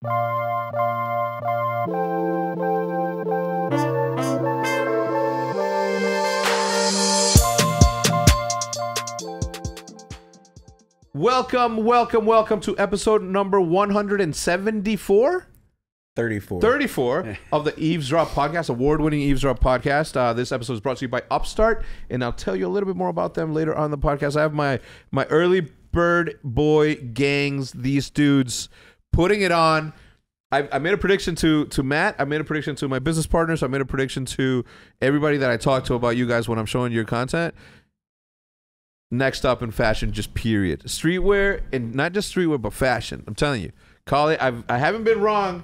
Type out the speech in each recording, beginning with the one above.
Welcome to episode number 174? 34 of the Eavesdrop Podcast, award-winning Eavesdrop Podcast. This episode is brought to you by Upstart, and I'll tell you a little bit more about them later on the podcast. I have my early bird boy gangs, these dudes, putting it on. I made a prediction to Matt. I made a prediction to my business partners. I made a prediction to everybody that I talk to about you guys when I'm showing your content. Next up in fashion, just period. Streetwear, and not just streetwear, but fashion. I'm telling you. Call it. I haven't been wrong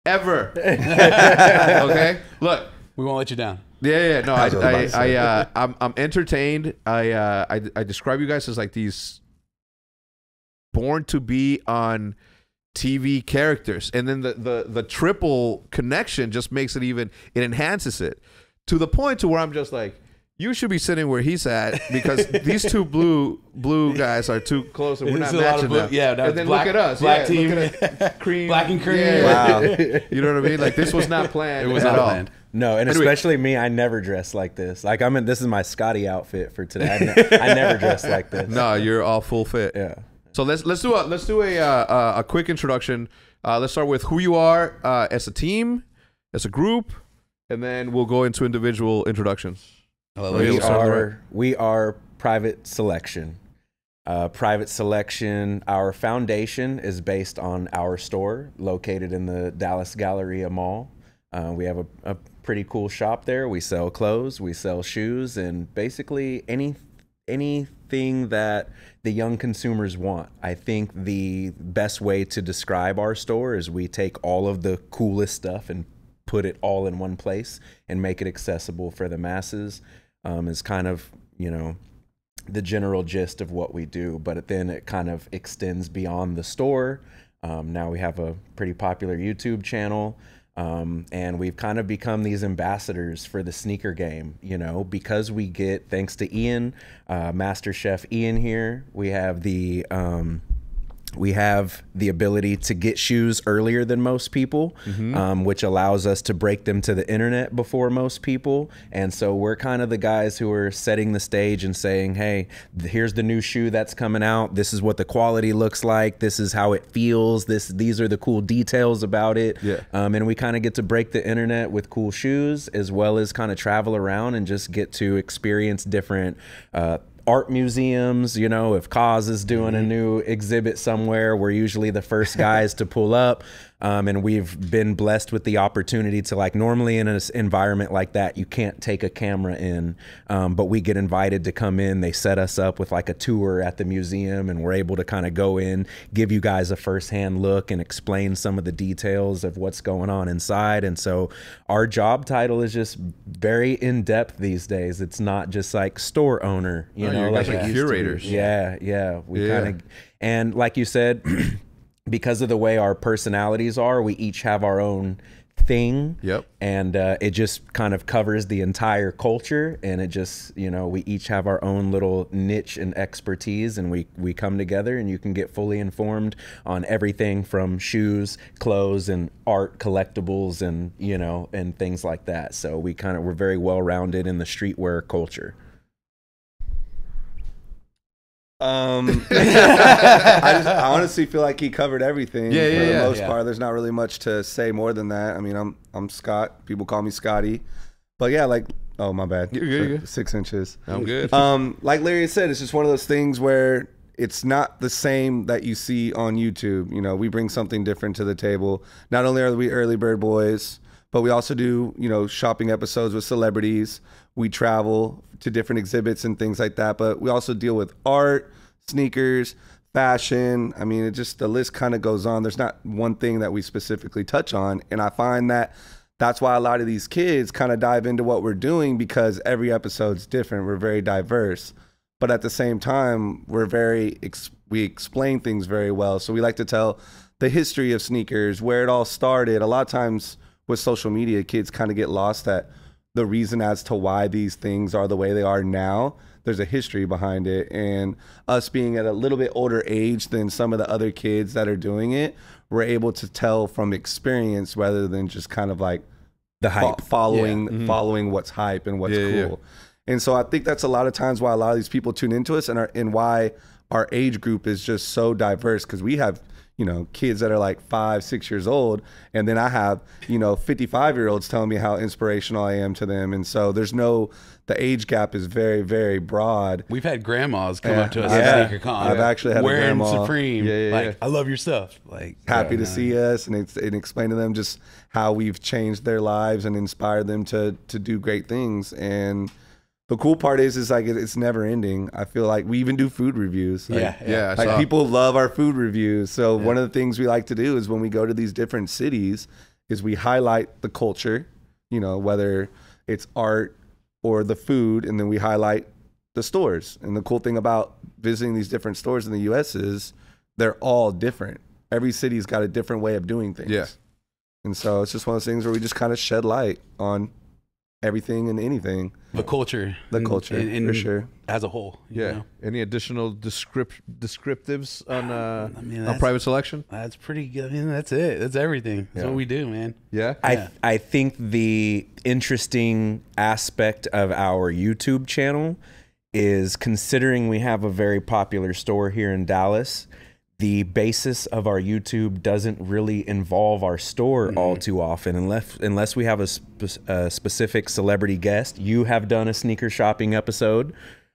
ever. Okay? Look. We won't let you down. Yeah. No, I'm entertained. I describe you guys as like these born to be on TV characters. And then the triple connection just makes it it enhances it. To the point to where I'm just like, you should be sitting where he's at because these two blue guys are too close and we're not matching them. Yeah, and then look at us. Black team. Look at cream. Black and cream. Yeah. Wow. You know what I mean? Like this was not planned. It was at not all. planned. No, and Anyway. especially me, I never dress like this. Like this is my Scotty outfit for today. I never dress like this. No, you're all full fit. Yeah. So let's do a quick introduction. Let's start with who you are as a team, as a group, and then we'll go into individual introductions. We are Private Selection. Private Selection, our foundation is based on our store located in the Dallas Galleria Mall. We have a pretty cool shop there. We sell clothes, we sell shoes, and basically anything that the young consumers want. I think the best way to describe our store is we take all of the coolest stuff and put it all in one place and make it accessible for the masses. Is kind of, the general gist of what we do, but then it kind of extends beyond the store. Now we have a pretty popular YouTube channel, and we've kind of become these ambassadors for the sneaker game, because we get, thanks to Ian, Master Chef Ian here, we have the ability to get shoes earlier than most people, which allows us to break them to the internet before most people. And so we're kind of the guys who are setting the stage and saying, hey, here's the new shoe that's coming out. This is what the quality looks like. This is how it feels. These are the cool details about it. Yeah. And we kind of get to break the internet with cool shoes, as well as kind of travel around and just get to experience different art museums. If Cause is doing a new exhibit somewhere, we're usually the first guys to pull up. And we've been blessed with the opportunity to, like, normally in an environment like that, you can't take a camera in, but we get invited to come in. They set us up with like a tour at the museum, and we're able to kind of go in, give you guys a firsthand look and explain some of the details of what's going on inside. And so our job title is just very in-depth these days. It's not just like store owner, you guys are curators. Yeah. We kind of, and like you said, because of the way our personalities are, we each have our own thing. Yep. And it just kind of covers the entire culture, and it just, we each have our own little niche and expertise, and we come together, and you can get fully informed on everything from shoes, clothes, and art, collectibles, and and things like that. So we're very well rounded in the streetwear culture. I honestly feel like he covered everything. Yeah, for the most part. There's not really much to say more than that. I mean, I'm Scott. People call me Scotty. But yeah, oh, my bad. You're good. 6 inches. I'm good. Like Larry said, it's just one of those things where it's not the same that you see on YouTube. We bring something different to the table. Not only are we early bird boys, but we also do, shopping episodes with celebrities. We travel to different exhibits and things like that. But we also deal with art, sneakers, fashion. I mean, the list kind of goes on. There's not one thing that we specifically touch on. And I find that that's why a lot of these kids kind of dive into what we're doing, because every episode's different. We're very diverse. But at the same time, we explain things very well. So we like to tell the history of sneakers, where it all started. A lot of times with social media, kids kind of get lost at the reason as to why these things are the way they are now. There's a history behind it, and us being at a little bit older age than some of the other kids that are doing it, we're able to tell from experience rather than just kind of like the hype, following what's hype and what's cool. Yeah. And so I think that's a lot of times why a lot of these people tune into us, and why our age group is just so diverse, because we have, you know, kids that are like 5, 6 years old, and then I have, you know, 55-year-olds telling me how inspirational I am to them. And so the age gap is very, very broad. We've had grandmas come up to us at SneakerCon. I've actually had wearing a grandma, Supreme, like, I love your stuff. Like, happy to see us, and explain to them just how we've changed their lives and inspired them to do great things. And the cool part is like it's never ending. I feel like we even do food reviews. Like, like people love our food reviews. So one of the things we like to do is when we go to these different cities is we highlight the culture, you know, whether it's art or the food, and then we highlight the stores. And the cool thing about visiting these different stores in the US is they're all different. Every city's got a different way of doing things. Yeah. And so it's just one of those things where we just kind of shed light on everything and anything. The culture. For sure. As a whole. You know? Any additional descriptives on Private Selection? That's pretty good. I mean, that's it. That's everything. That's what we do, man. Yeah. I think the interesting aspect of our YouTube channel is, considering we have a very popular store here in Dallas, the basis of our YouTube doesn't really involve our store all too often, unless we have a specific celebrity guest. You have done a sneaker shopping episode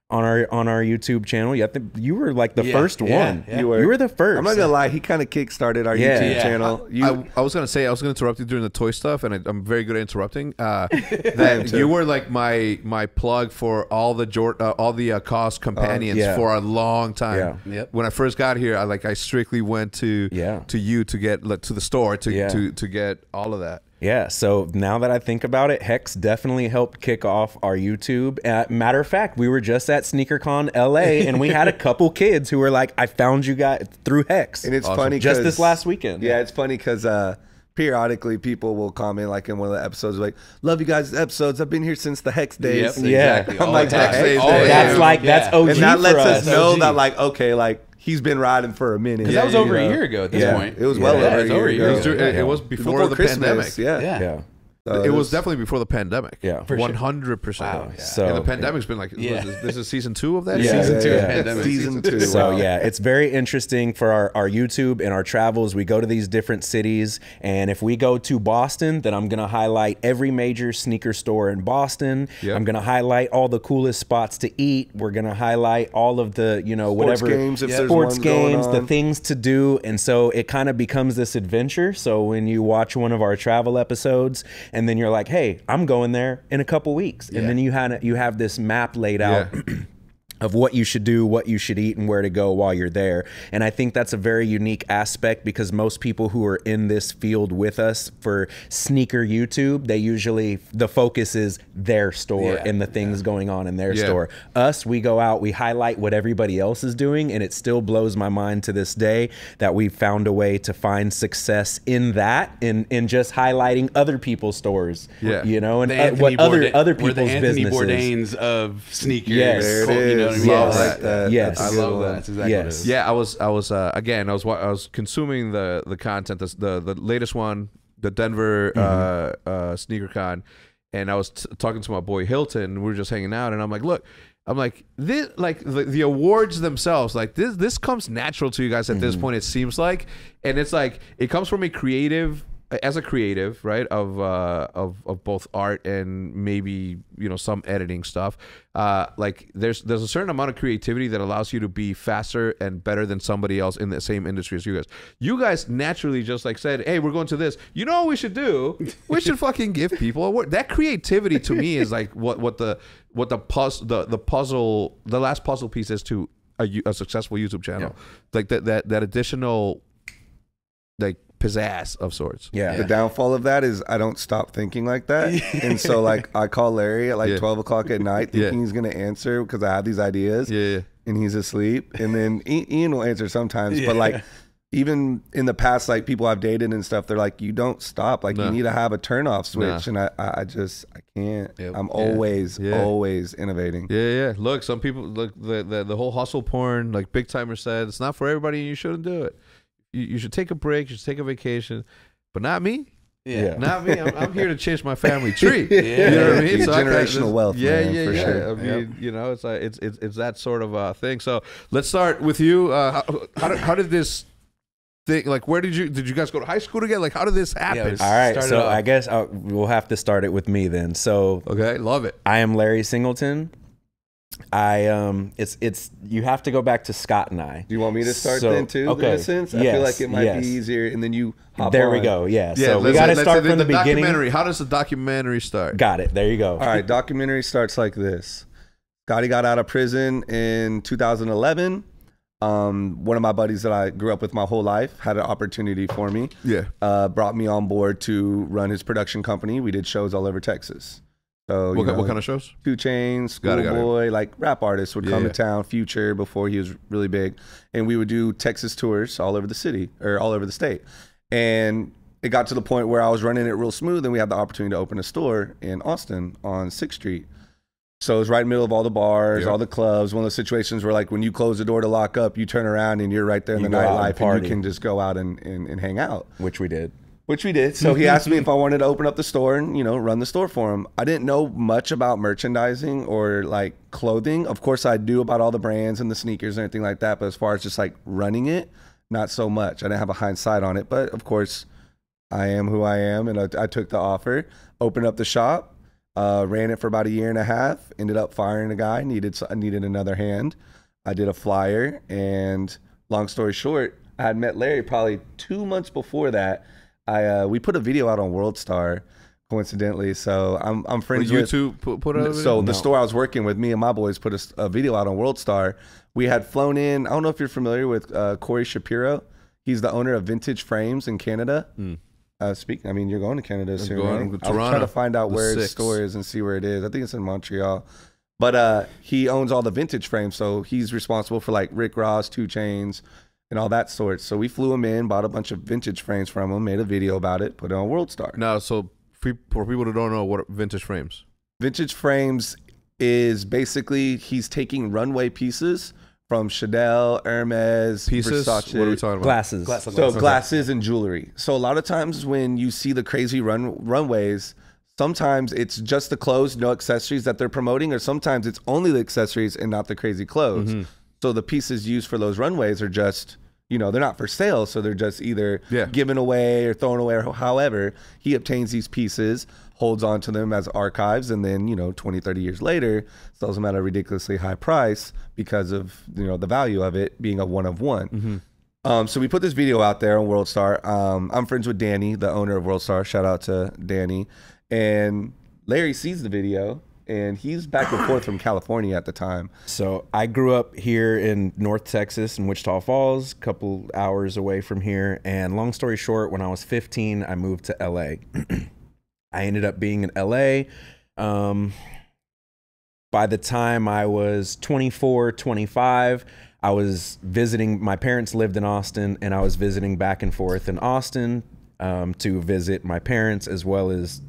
on our YouTube channel. You were like the first one. Yeah. You were the first. I'm not gonna lie, he kind of kickstarted our YouTube channel. I was gonna interrupt you during the toy stuff, and I'm very good at interrupting. That you were like my plug for all the COS companions for a long time. Yeah. When I first got here, I strictly went to you to get to the store to get all of that. Yeah, so now that I think about it, Hex definitely helped kick off our YouTube. Matter of fact, we were just at SneakerCon LA, and we had a couple kids who were like, I found you guys through Hex. And it's funny just this last weekend. Yeah, it's funny because periodically people will comment like in one of the episodes like, love you guys' episodes. I've been here since the Hex days. Yep, exactly. I'm like, Hex days. That's OG. And that lets us know that like, okay, like, he's been riding for a minute. Because that was over a year ago at this point. It was well over a year ago. It was before the Christmas, pandemic. Yeah. It was definitely before the pandemic. Yeah, 100%. Wow. Yeah. So the pandemic's been like, this is season 2 of that. Season 2 of pandemic. Season 2. So it's very interesting for our YouTube and our travels. We go to these different cities, and if we go to Boston, then I'm gonna highlight every major sneaker store in Boston. Yep. I'm gonna highlight all the coolest spots to eat. We're gonna highlight all of the sports games, the things to do, and so it kind of becomes this adventure. So when you watch one of our travel episodes, and then you're like, hey, I'm going there in a couple weeks. And then you have this map laid out of what you should do, what you should eat, and where to go while you're there. And I think that's a very unique aspect, because most people who are in this field with us for sneaker YouTube, the focus is their store and the things going on in their store. Us, we go out, we highlight what everybody else is doing, and it still blows my mind to this day that we've found a way to find success in that, in just highlighting other people's stores, you know, and what other people's businesses. Anthony Bourdains of sneakers. Yes, there it is. Yes, I love that. That's exactly what it is. Yeah, I was consuming the content, the latest one, the Denver SneakerCon, and I was talking to my boy Hilton, and we were just hanging out, and I'm like, look, this, like the awards themselves, like this comes natural to you guys at this point, it seems like, and it's like it comes from a creative. As a creative, right, of both art and maybe, you know, some editing stuff, like there's a certain amount of creativity that allows you to be faster and better than somebody else in the same industry as you guys. You guys naturally just like said, hey, we're going to this. You know what we should do? We should fucking give people award. That creativity to me is like what the last puzzle piece is to a successful YouTube channel. Like that additional like pizzazz of sorts. The downfall of that is I don't stop thinking like that. And so like I call Larry at like 12 o'clock at night thinking he's gonna answer because I have these ideas and he's asleep, and then Ian will answer sometimes, but like even in the past, like people I've dated and stuff, they're like, you don't stop, like you need to have a turn off switch. And I can't. I'm always innovating. Look, some people look the whole hustle porn, like Big Timer said, it's not for everybody and you shouldn't do it. you should take a break. You should take a vacation, but not me. Yeah. Not me. I'm here to chase my family tree. Yeah. You know what I mean? So Generational wealth. Yeah, man, yeah, for yeah. Sure. I mean, you know, it's like it's that sort of thing. So let's start with you. How did this thing? Like, where did you guys go to high school together? Like, how did this happen? All right, so I guess we'll have to start it with me then. So Okay, love it. I am Larry Singleton. It's you have to go back to Scott and I. Do you want me to start So, then too? okay. In a sense, I Yes, feel like it might yes. be easier, and then you hop There we on. go. Yeah. Yeah, So we got to start from the beginning. Documentary. How does the documentary start? Got it. There you go. All right, documentary starts like this. Scotty got out of prison in 2011. One of my buddies that I grew up with my whole life had an opportunity for me. Yeah. Brought me on board to run his production company. We did shows all over Texas. So What kind of shows? 2 Chainz, Got it. Schoolboy, like rap artists would come Yeah. to town. Future before he was really big, and we would do Texas tours all over the city or all over the state. And it got to the point where I was running it real smooth, and we had the opportunity to open a store in Austin on 6th Street. So it was right in the middle of all the bars, Yep. all the clubs. One of those situations where, like, when you close the door to lock up, you turn around and you're right there in You the go out and nightlife, and party. you can just go out and hang out. Which we did. Which we did. So he asked me if I wanted to open up the store and, you know, run the store for him. I didn't know much about merchandising or like clothing. Of course, I knew about all the brands and the sneakers and everything like that. But as far as just like running it, not so much. I didn't have a hindsight on it. But of course, I am who I am. And I took the offer, opened up the shop, ran it for about 1.5 years, ended up firing a guy, I needed another hand. I did a flyer. And long story short, I had met Larry probably 2 months before that. We put a video out on World Star, coincidentally. So I'm friends You with two put out. So the store I was working with, me and my boys put a video out on World Star. We had flown in. I don't know if you're familiar with Corey Shapiro. He's the owner of Vintage Frames in Canada. Speaking, I mean, you're going to Canada soon, going right? to I was Toronto, trying to find out the where 6th. his store is and see where it is. I think it's in Montreal. But he owns all the vintage frames, so he's responsible for like Rick Ross, 2 Chainz, and all that sort. So we flew him in, bought a bunch of vintage frames from him, made a video about it, put it on World Star. Now, so for people who don't know, what are vintage frames? Vintage frames is basically he's taking runway pieces from Chanel, Hermes, Pieces? Versace. What are we talking about? Glasses. So glasses and jewelry. So a lot of times when you see the crazy runways, sometimes it's just the clothes, no accessories that they're promoting, or sometimes it's only the accessories and not the crazy clothes. So the pieces used for those runways are just, you know, they're not for sale. So they're just either given away or thrown away. Or however, he obtains these pieces, holds on to them as archives, and then, you know, 20, 30 years later, sells them at a ridiculously high price because of, you know, the value of it being a one of one. So we put this video out there on World Star. I'm friends with Danny, the owner of World Star. Shout out to Danny. And Larry sees the video, and he's back and forth from California at the time. So I grew up here in North Texas in Wichita Falls, a couple hours away from here. And long story short, when I was 15, I moved to LA. I ended up being in LA. By the time I was 24, 25, I was visiting, my parents lived in Austin, and I was visiting back and forth in Austin to visit my parents, as well as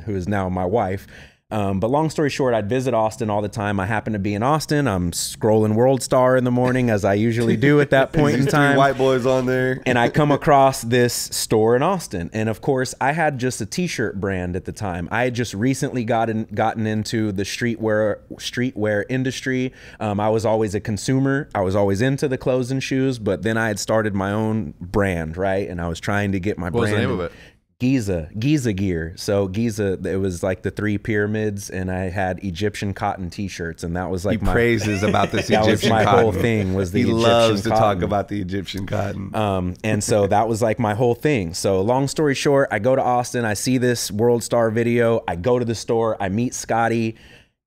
who is now my wife. But long story short, I'd visit Austin all the time. I happen to be in Austin. I'm scrolling World Star in the morning, as I usually do at that point in These time. 3 white boys on there. And I come across this store in Austin. And of course, I had just a t-shirt brand at the time. I had just recently gotten into the streetwear industry. I was always a consumer. I was always into the clothes and shoes, but then I had started my own brand, right? And I was trying to get my brand. What was the name of it? Giza gear. So Giza, it was like the 3 pyramids, and I had Egyptian cotton t-shirts, and that was like He praises about this that Egyptian was my cotton. whole thing, was the He Egyptian loves to talk cotton. about the Egyptian cotton. And so that was like my whole thing. So long story short, I go to Austin, I see this World Star video, I go to the store, I meet Scotty,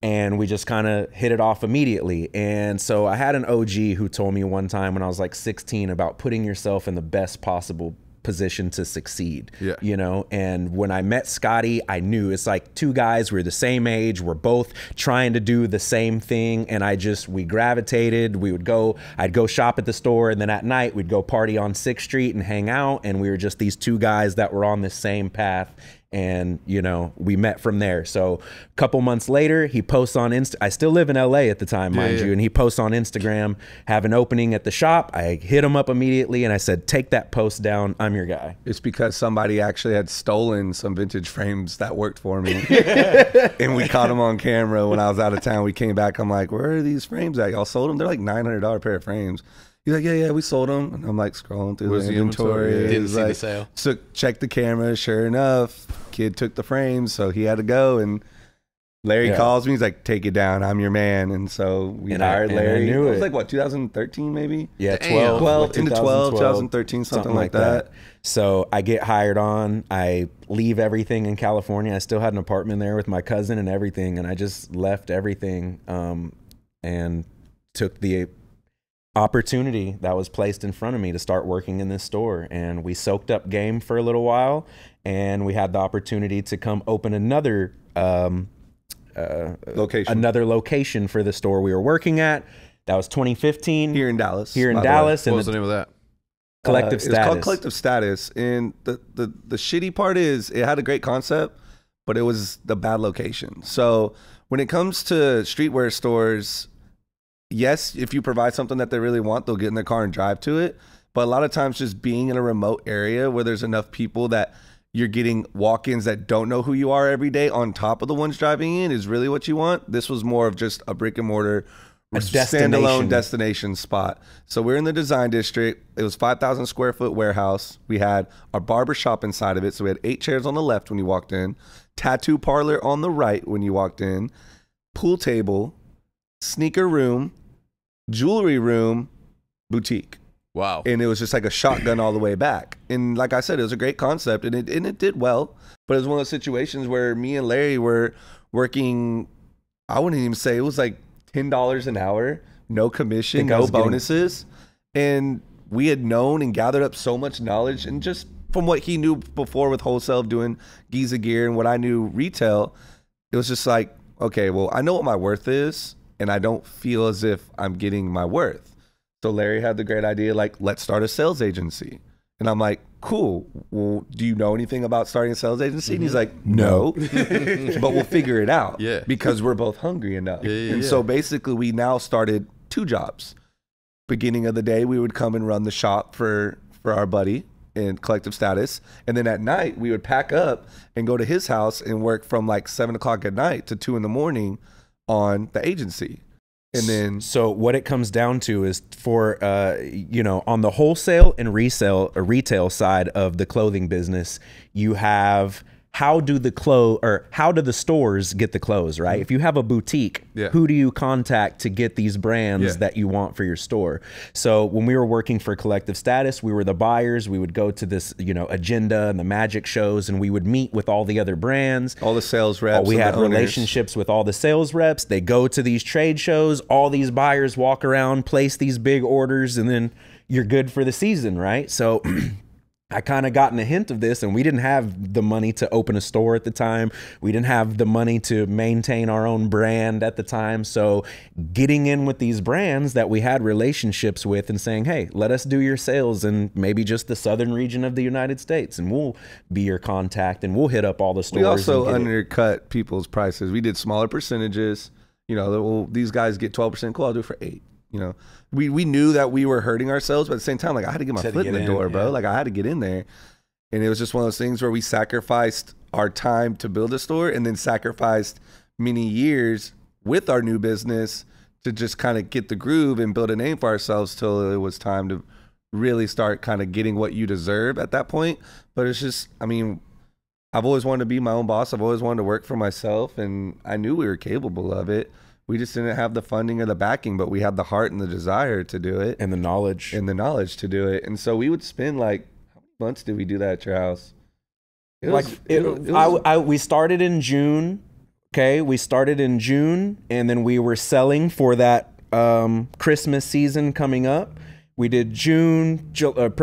and we just kind of hit it off immediately. And so I had an OG who told me one time when I was like 16 about putting yourself in the best possible position to succeed. You know, and when I met Scotty, I knew it's like 2 guys, we're the same age, we're both trying to do the same thing, and we gravitated. I'd go shop at the store, and then at night we'd go party on 6th Street and hang out, and we were just these 2 guys that were on the same path. And, you know, we met from there. So a couple months later, he posts on I still live in LA at the time, mind you. And he posts on Instagram, have an opening at the shop. I hit him up immediately and I said, take that post down. I'm your guy. It's because somebody actually had stolen some vintage frames that worked for me. And we caught them on camera when I was out of town. We came back. I'm like, where are these frames at? Y'all sold them? They're like $900 pair of frames. He's like, yeah, we sold them. And I'm like scrolling through the inventory. Didn't see the sale. So checked the camera. Sure enough, kid took the frames, so he had to go. And Larry calls me. He's like, take it down. I'm your man. And so we hired Larry. It was like, what, 2013 maybe? Yeah, 12 into 2013, something like that. So I get hired on. I leave everything in California. I still had an apartment there with my cousin and everything. And I just left everything and took the opportunity that was placed in front of me to start working in this store. And we soaked up game for a little while, and we had the opportunity to come open another location for the store we were working at. That was 2015 here in Dallas. What was the name of that? Collective Status. It's called Collective Status. And the shitty part is it had a great concept, but it was the bad location. So when it comes to streetwear stores, yes, if you provide something that they really want, they'll get in their car and drive to it. But a lot of times just being in a remote area where there's enough people that you're getting walk-ins that don't know who you are every day on top of the ones driving in is really what you want. This was more of just a brick and mortar, standalone destination spot. So we're in the design district. It was 5,000 square foot warehouse. We had a barber shop inside of it. So we had 8 chairs on the left when you walked in, tattoo parlor on the right when you walked in, pool table, sneaker room, jewelry room, boutique. Wow. And it was just like a shotgun all the way back. And like I said, it was a great concept, and it did well. But it was one of those situations where me and Larry were working, I wouldn't even say, it was like $10 an hour, no commission, no bonuses. And we had known and gathered up so much knowledge, and just from what he knew before with wholesale, doing Giza gear, and what I knew retail, it was just like, okay, well, I know what my worth is, and I don't feel as if I'm getting my worth. So Larry had the great idea, like, let's start a sales agency. And I'm like, cool. Well, do you know anything about starting a sales agency? And he's like, no, but we'll figure it out. Yeah. Because we're both hungry enough. And so basically we now started 2 jobs. Beginning of the day, we would come and run the shop for our buddy in Collective Status. And then at night we would pack up and go to his house and work from like 7 o'clock at night to 2 in the morning on the agency. And then, so what it comes down to is for, you know, on the wholesale and retail side of the clothing business, you have how do the stores get the clothes, right? If you have a boutique, who do you contact to get these brands that you want for your store? So when we were working for Collective Status, we were the buyers. We would go to this, you know, agenda and the magic shows, and we would meet with all the other brands. All the sales reps. We had relationships with all the sales reps. They go to these trade shows. All these buyers walk around, place these big orders, and then you're good for the season, right? So I kind of gotten a hint of this, and we didn't have the money to open a store at the time. We didn't have the money to maintain our own brand at the time. So getting in with these brands that we had relationships with and saying, hey, let us do your sales in maybe just the southern region of the United States, and we'll be your contact, and we'll hit up all the stores. We also undercut people's prices. We did smaller percentages. You know, well, these guys get 12%. Cool, I'll do it for 8%. You know, we knew that we were hurting ourselves, but at the same time, like, I had to get my foot in the door, bro. Like, I had to get in there. And it was just one of those things where we sacrificed our time to build a store, and then sacrificed many years with our new business to just kind of get the groove and build a name for ourselves till it was time to really start kind of getting what you deserve at that point. But it's just, I mean, I've always wanted to be my own boss. I've always wanted to work for myself, and I knew we were capable of it. We just didn't have the funding or the backing, but we had the heart and the desire to do it. And the knowledge. And the knowledge to do it. And so we would spend, like, how many months did we do that at your house? We started in June. Okay. We started in June, and then we were selling for that Christmas season coming up. We did June,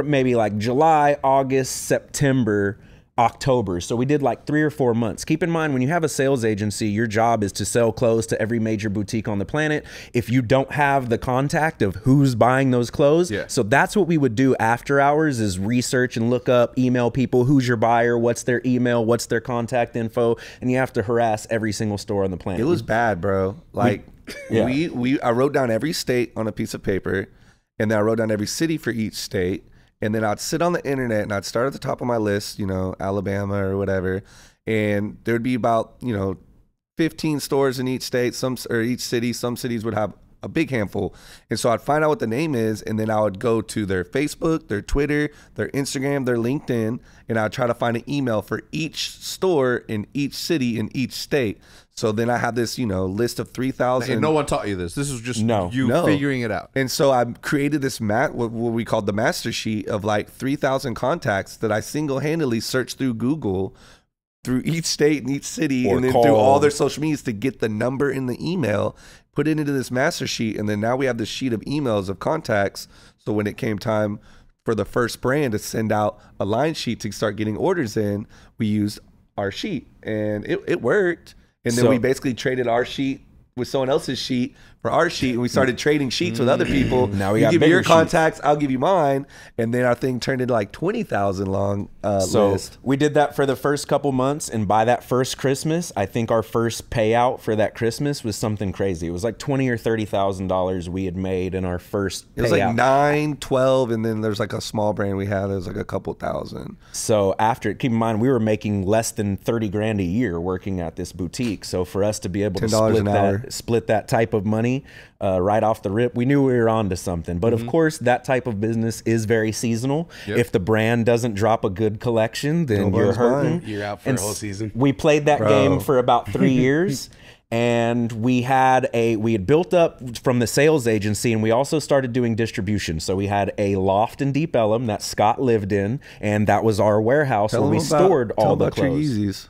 maybe like July, August, September October. So we did like 3 or 4 months. Keep in mind, when you have a sales agency, your job is to sell clothes to every major boutique on the planet. If you don't have the contact of who's buying those clothes, so that's what we would do after hours, is research and look up, email people, who's your buyer, what's their email, what's their contact info, and you have to harass every single store on the planet. It was bad, bro. Like I wrote down every state on a piece of paper, and then I wrote down every city for each state. And then I'd sit on the internet and I'd start at the top of my list, you know, Alabama or whatever. And there'd be about, you know, 15 stores in each state, or each city. Some cities would have a big handful. And so I'd find out what the name is, and then I would go to their Facebook, their Twitter, their Instagram, their LinkedIn, and I'd try to find an email for each store in each city in each state. So then I have this, you know, list of 3,000. And no one taught you this. This was just you figuring it out. And so I created this what we called the master sheet of like 3,000 contacts that I single-handedly searched through Google, through each state and each city, and then through all their social medias to get the number in the email, put it into this master sheet. And then now we have this sheet of emails of contacts. So when it came time for the first brand to send out a line sheet to start getting orders in, we used our sheet, and it worked. And then we basically traded our sheet with someone else's sheet for our sheet, and we started trading sheets with other people. Now we you got give me your bigger contacts, I'll give you mine, and then our thing turned into like 20,000 long list. We did that for the first couple months, and by that first Christmas, I think our first payout for that Christmas was something crazy. It was like $20,000 or $30,000 we had made in our first payout. It was like 9, 12, and then there's like a small brand we had. It was like a couple thousand. So after, keep in mind, we were making less than 30 grand a year working at this boutique. So for us to be able to split that type of money right off the rip, we knew we were on to something. But of course, that type of business is very seasonal. If the brand doesn't drop a good collection, then you're hurting. You're out for a whole season. We played that game for about 3 years. And we had built up from the sales agency, and we also started doing distribution. So we had a loft in Deep Ellum that Scott lived in, and that was our warehouse where we stored all the clothes. Your Yeezys.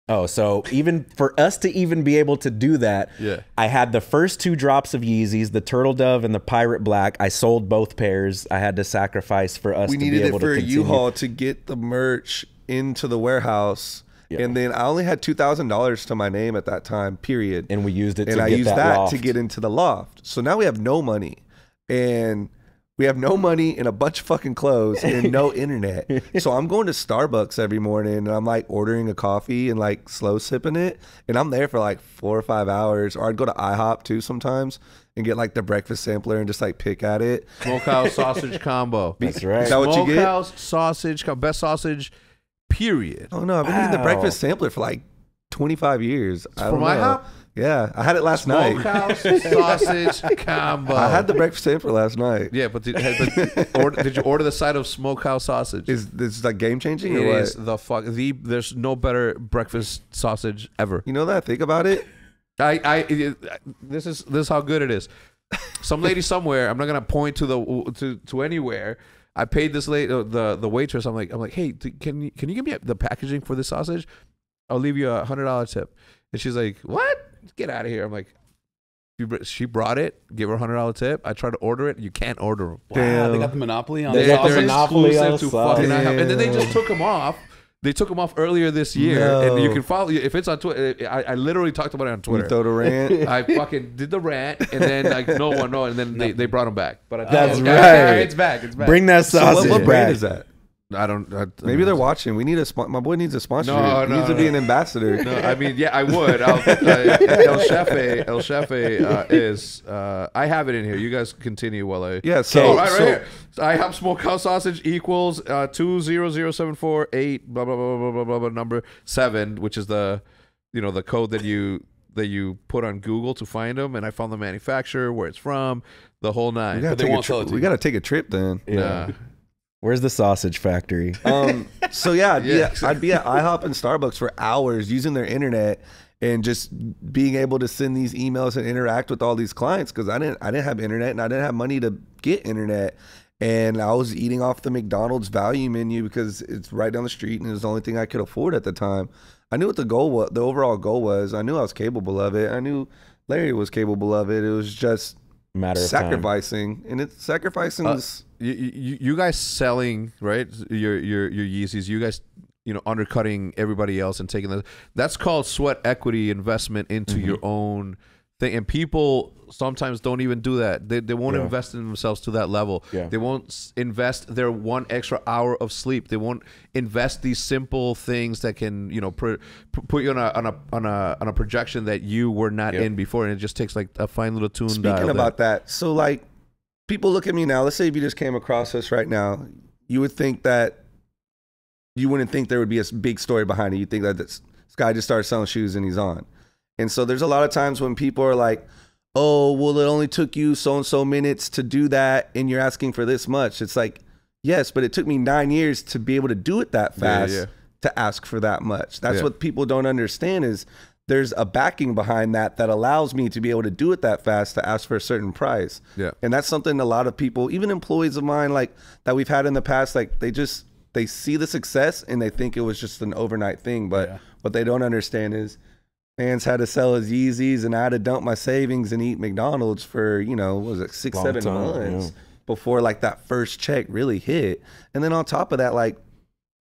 Oh, so even for us to even be able to do that, I had the first 2 drops of Yeezys, the Turtle Dove and the Pirate Black. I sold both pairs. I had to sacrifice for us to be able to continue. We needed it for a U-Haul to get the merch into the warehouse. And then I only had $2,000 to my name at that time, period. And we used it to get that loft. To get into the loft. So now we have no money. And we have no money and a bunch of fucking clothes and no internet. So I'm going to Starbucks every morning, and I'm like ordering a coffee and like slow sipping it. And I'm there for like 4 or 5 hours. Or I'd go to IHOP too sometimes and get like the breakfast sampler and just like pick at it. Smokehouse sausage combo. That's right. Is that what you get? Smokehouse sausage, best sausage, period. Oh no, I've been eating the breakfast sampler for like 25 years. From IHOP? Yeah, I had it last night. Smokehouse sausage combo. I had the breakfast sampler last night. Yeah, but did you order the side of smokehouse sausage? Is this like game changing? It is the fuck. There's no better breakfast sausage ever. You know that? Think about it. This is how good it is. Some lady somewhere. I'm not gonna point to anywhere. I paid this lady, the waitress. I'm like, hey, can you give me the packaging for this sausage? I'll leave you $100 tip. And she's like, what? Get out of here. I'm like, she brought it, give her $100 tip. I tried to order it. You can't order them. Wow, they got the monopoly on the sausage. They're exclusive to fucking IHOP. And then they just took them off. They took them off earlier this year, and you can follow. If it's on Twitter, I literally talked about it on Twitter. You throw the rant. I fucking did the rant, and then like no one, and then they brought them back. But that's right. It's back. It's back. Bring that sausage. What brand is that? I don't. Maybe they're watching. We need my boy needs a sponsor. He needs to be an ambassador. No, I mean, yeah, I would. El Chefe is. I have it in here. You guys continue while I. Yeah. So right here. So I have smokehouse sausage equals 200748 blah blah blah blah blah blah blah number 7, which is the the code that you put on Google to find them, and I found the manufacturer, where it's from, the whole 9. We gotta take a trip then. Yeah. Where's the sausage factory? So yeah, I'd be at IHOP and Starbucks for hours using their internet and just being able to send these emails and interact with all these clients because I didn't have internet and I didn't have money to get internet. And I was eating off the McDonald's value menu because it's right down the street and it was the only thing I could afford at the time. I knew what the overall goal was. I knew I was capable of it. I knew Larry was capable of it. It was just matter of sacrificing, and it's sacrificing. You guys selling, right? Your Yeezys. You guys undercutting everybody else and taking that's called sweat equity investment into your own thing. And people sometimes don't even do that. They won't invest in themselves to that level. They won't invest their 1 extra hour of sleep. They won't invest these simple things that can put you on a projection that you were not in before, and it just takes like a fine little tune. Speaking about that, so like people look at me now. Let's say if you just came across us right now, you would think that you wouldn't think there would be a big story behind it. You think that this guy just started selling shoes and he's on. And so there's a lot of times when people are like, oh, well, it only took you so-and-so minutes to do that and you're asking for this much. It's like, yes, but it took me 9 years to be able to do it that fast to ask for that much. That's what people don't understand is there's a backing behind that allows me to be able to do it that fast to ask for a certain price. And that's something a lot of people, even employees of mine like that we've had in the past, like they see the success and they think it was just an overnight thing. But what they don't understand is fans had to sell his Yeezys and I had to dump my savings and eat McDonald's for, what was it, 6-7 months before like that first check really hit. And then on top of that, like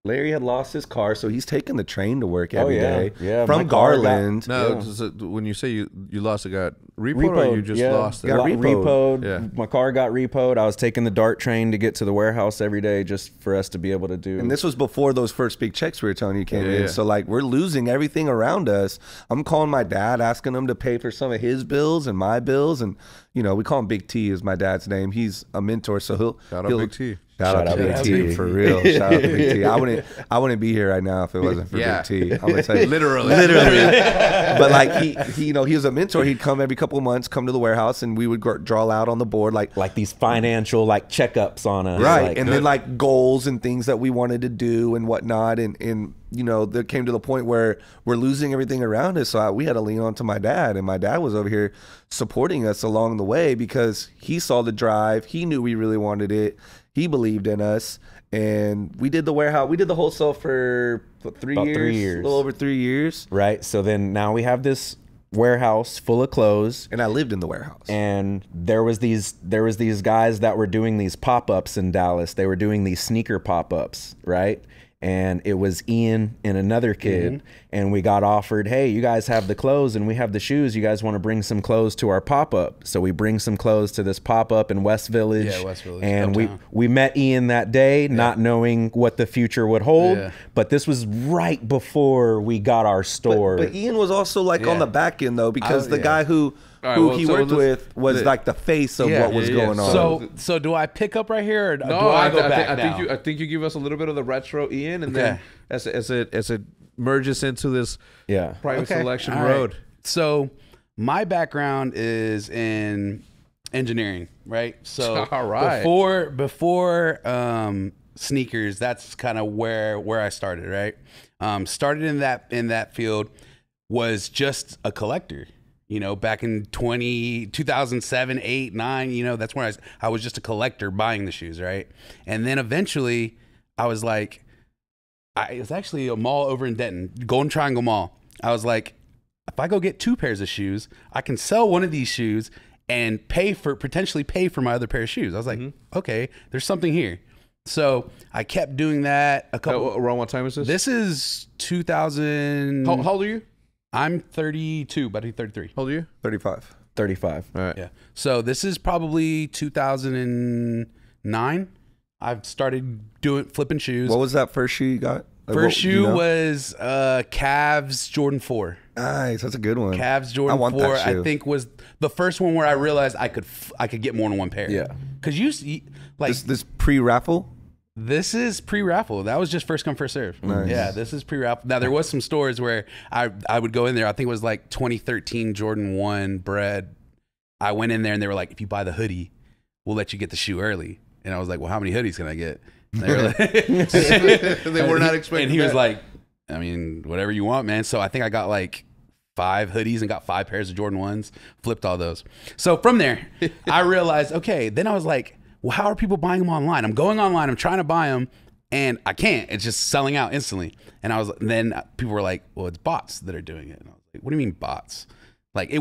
Larry had lost his car, so he's taking the train to work every day from Garland. When you say you lost it, got repoed or you just lost it? Got repoed. My car got repoed. I was taking the DART train to get to the warehouse every day just for us to be able to do. And this was before those first big checks we were telling you came in. So like we're losing everything around us. I'm calling my dad, asking him to pay for some of his bills and my bills. And, we call him Big T is my dad's name. He's a mentor, so he'll Big T. Shout out to Big T for real. Shout out to Big T. I wouldn't be here right now if it wasn't for Big T. I'm gonna tell you, literally. But like he was a mentor. He'd come every couple of months, come to the warehouse, and we would draw out on the board like these financial checkups on us, right? And then like goals and things that we wanted to do and whatnot, and there came to the point where we're losing everything around us. So we had to lean on to my dad, and my dad was over here supporting us along the way because he saw the drive. He knew we really wanted it. He believed in us, and we did the warehouse. We did the wholesale for what, 3 years? 3 years. A little over 3 years. Right. So then now we have this warehouse full of clothes. And I lived in the warehouse. And there was these guys that were doing these pop-ups in Dallas. They were doing these sneaker pop-ups, right? And it was Ian and another kid, and we got offered, hey, you guys have the clothes and we have the shoes. You guys want to bring some clothes to our pop-up? So we bring some clothes to this pop-up in West Village. Yeah, West Village. And we met Ian that day, not knowing what the future would hold. Yeah. But this was right before we got our store. But Ian was also on the back end though, because the guy who he worked with was like the face of what was going on. So do I pick up right here, or do I go back now? I think you give us a little bit of the retro, Ian, and then as it merges into this private selection road. Right. So my background is in engineering, right? So before sneakers, that's kind of where I started, right? Started in that field, was just a collector. Back in 2007, 8, 9, that's where I was just a collector buying the shoes, right? And then eventually I was like, it was actually a mall over in Denton, Golden Triangle Mall. I was like, if I go get 2 pairs of shoes, I can sell one of these shoes and potentially pay for my other pair of shoes. I was like, okay, there's something here. So I kept doing that. Around what time is this? This is 2000. How old are you? I'm 32, about to be 33. How old are you? 35. 35. All right. Yeah. So this is probably 2009. I've started flipping shoes. What was that first shoe you got? First shoe was Cavs Jordan 4. Nice. That's a good one. Cavs Jordan 4, I think, was the first one where I realized I could get more than one pair. Yeah. Because this pre-raffle? This is pre-raffle. That was just first come, first serve. Nice. Yeah, this is pre-raffle. Now, there was some stores where I would go in there. I think it was like 2013 Jordan 1 bread. I went in there and they were like, if you buy the hoodie, we'll let you get the shoe early. And I was like, well, how many hoodies can I get? And they were like, they were not expecting And he was like, I mean, whatever you want, man. So I think I got like 5 hoodies and got 5 pairs of Jordan 1s, flipped all those. So from there, I realized, okay, then I was like, well, how are people buying them online? I'm going online, I'm trying to buy them, and I can't. It's just selling out instantly. And then people were like, well, it's bots that are doing it. And I was like, what do you mean bots? Like,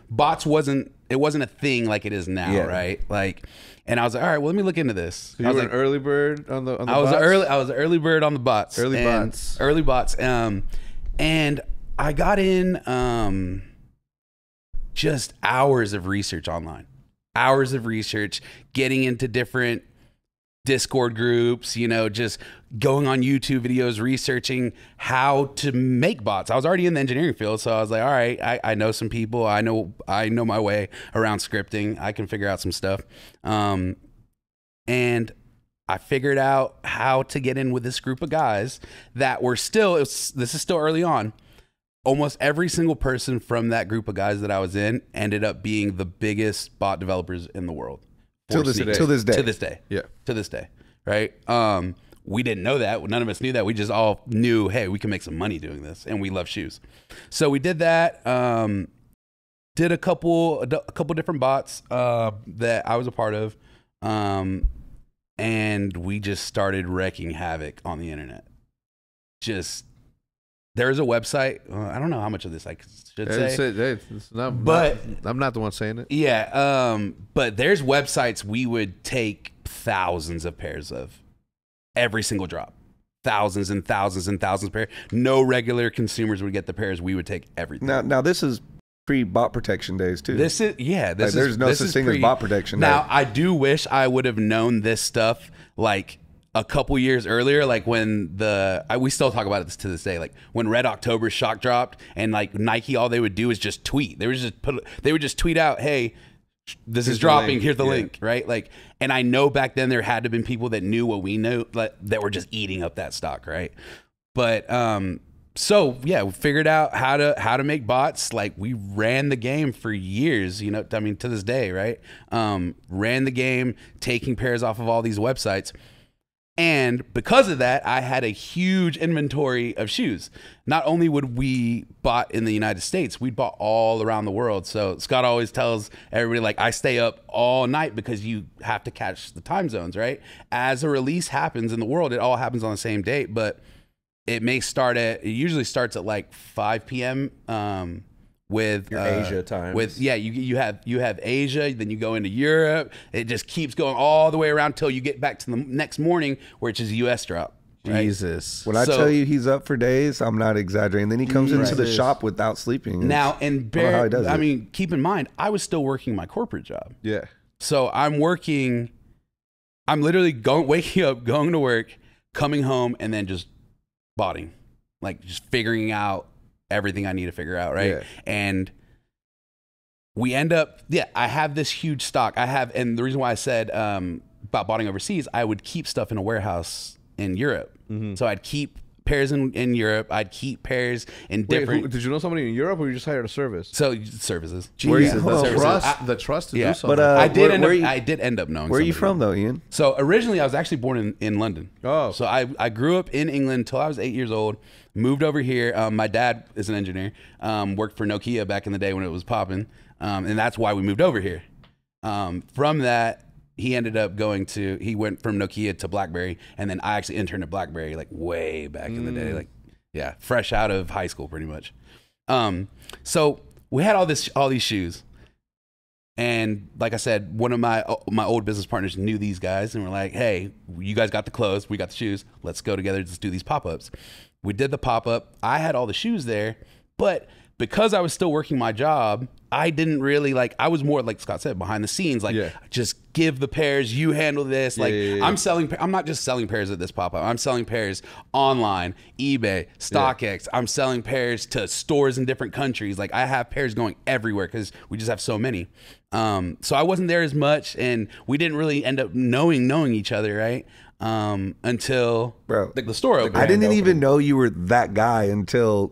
bots wasn't a thing like it is now, right? Like, and I was like, all right, well, let me look into this. So you were an early bird on the bots? I was an early bird on the bots. Early bots. And I got in just hours of research online. Hours of research, getting into different Discord groups, you know, just going on YouTube videos, researching how to make bots. I was already in the engineering field, so I was like, all right, I know some people. I know my way around scripting. I can figure out some stuff. And I figured out how to get in with this group of guys that were this is still early on. Almost every single person from that group of guys that I was in ended up being the biggest bot developers in the world. Till this day. Yeah. To this day. Right. We didn't know that. None of us knew that. We just all knew, hey, we can make some money doing this, and we love shoes. So we did that. Did a couple different bots that I was a part of, and we just started wrecking havoc on the internet. There's a website. I don't know how much of this I should say. But I'm not the one saying it. Yeah. But there's websites we would take thousands of pairs of every single drop. Thousands and thousands and thousands of pairs. No regular consumers would get the pairs. We would take everything. Now this is pre-bot protection days too. There's no such thing as bot protection. Now, I do wish I would have known this stuff like a couple years earlier, like when we still talk about it to this day, like when Red October shock dropped, and like Nike, all they would do is just tweet. They would just tweet out, hey, this is dropping, here's the link, right? Like, and I know back then there had to have been people that knew what we knew, like, that were just eating up that stock, right? But so yeah, we figured out how to make bots. Like, we ran the game for years, you know, I mean, to this day, right? Ran the game, taking pairs off of all these websites. And because of that, I had a huge inventory of shoes. Not only would we bought in the United States, we bought all around the world. So Scott always tells everybody, like, I stay up all night because you have to catch the time zones, right? As a release happens in the world, it all happens on the same date, but it usually starts at like 5 p.m. With your Asia time. You have Asia, then you go into Europe. It just keeps going all the way around till you get back to the next morning, which is a US drop. Right? Jesus. When I tell you he's up for days, I'm not exaggerating. Then he comes into the shop without sleeping. Now, and keep in mind, I was still working my corporate job. Yeah. So I'm literally waking up, going to work, coming home, and then just botting, like just figuring out everything I need to figure out, right? Yeah. And we end up, I have this huge stock. And the reason why I said about botting overseas, I would keep stuff in a warehouse in Europe. Mm-hmm. So I'd keep pairs in Europe. I'd keep pairs in different. Did you know somebody in Europe, or you just hired a service? So services. The trust to do something. But I did end up knowing. Where are you from, though, Ian? So originally, I was actually born in London. Oh. So I grew up in England until I was 8 years old. Moved over here. My dad is an engineer. Worked for Nokia back in the day when it was popping, and that's why we moved over here. From that, he ended up he went from Nokia to BlackBerry, and then I actually interned at BlackBerry like way back in the day, like fresh out of high school, pretty much. So we had all these shoes, and like I said, one of my old business partners knew these guys, and we're like, hey, you guys got the clothes, we got the shoes, let's go together, just do these pop-ups. We did the pop-up. I had all the shoes there, but because I was still working my job, I didn't really I was more, like Scott said, behind the scenes, just give the pairs, you handle this. I'm not just selling pairs at this pop-up. I'm selling pairs online, eBay, StockX. I'm selling pairs to stores in different countries. Like, I have pairs going everywhere because we just have so many. So I wasn't there as much, and we didn't really end up knowing each other, right? Until the store opened. I didn't even know you were that guy until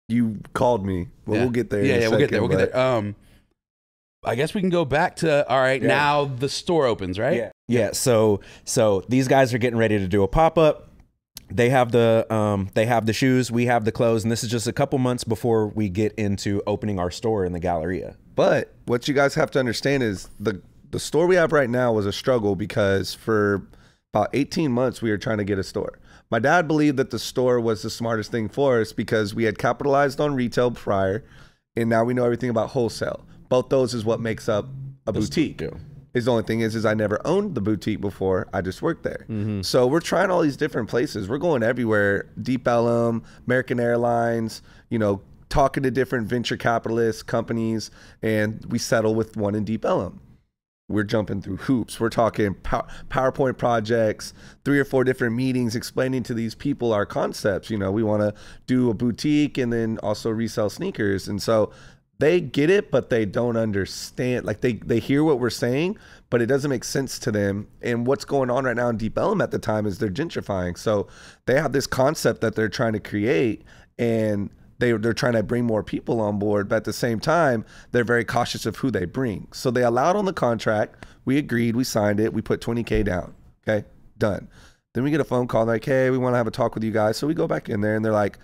you called me. Well, we'll get there. We'll get there. I guess we can go back to now the store opens, right? Yeah. So these guys are getting ready to do a pop-up. They have the shoes, we have the clothes, and this is just a couple months before we get into opening our store in the Galleria. But what you guys have to understand is the store we have right now was a struggle because for about 18 months we were trying to get a store. My dad believed that the store was the smartest thing for us because we had capitalized on retail prior, and now we know everything about wholesale. Both those is what makes up a boutique. Is the only thing is I never owned the boutique before. I just worked there. So we're trying all these different places. We're going everywhere. Deep Ellum, American Airlines, you know, talking to different venture capitalist companies, and we settle with one in Deep Ellum. We're jumping through hoops. We're talking PowerPoint projects, 3 or 4 different meetings explaining to these people our concepts. You know, we want to do a boutique and then also resell sneakers. And so they get it, but they don't understand. Like they hear what we're saying, but it doesn't make sense to them. And what's going on right now in Deep Ellum at the time is they're gentrifying. So they have this concept that they're trying to create, and they're trying to bring more people on board, but at the same time, they're very cautious of who they bring. So they allowed on the contract. We agreed, we signed it, we put $20K down. Okay, done. Then we get a phone call like, hey, we want to have a talk with you guys. So we go back in there and they're like,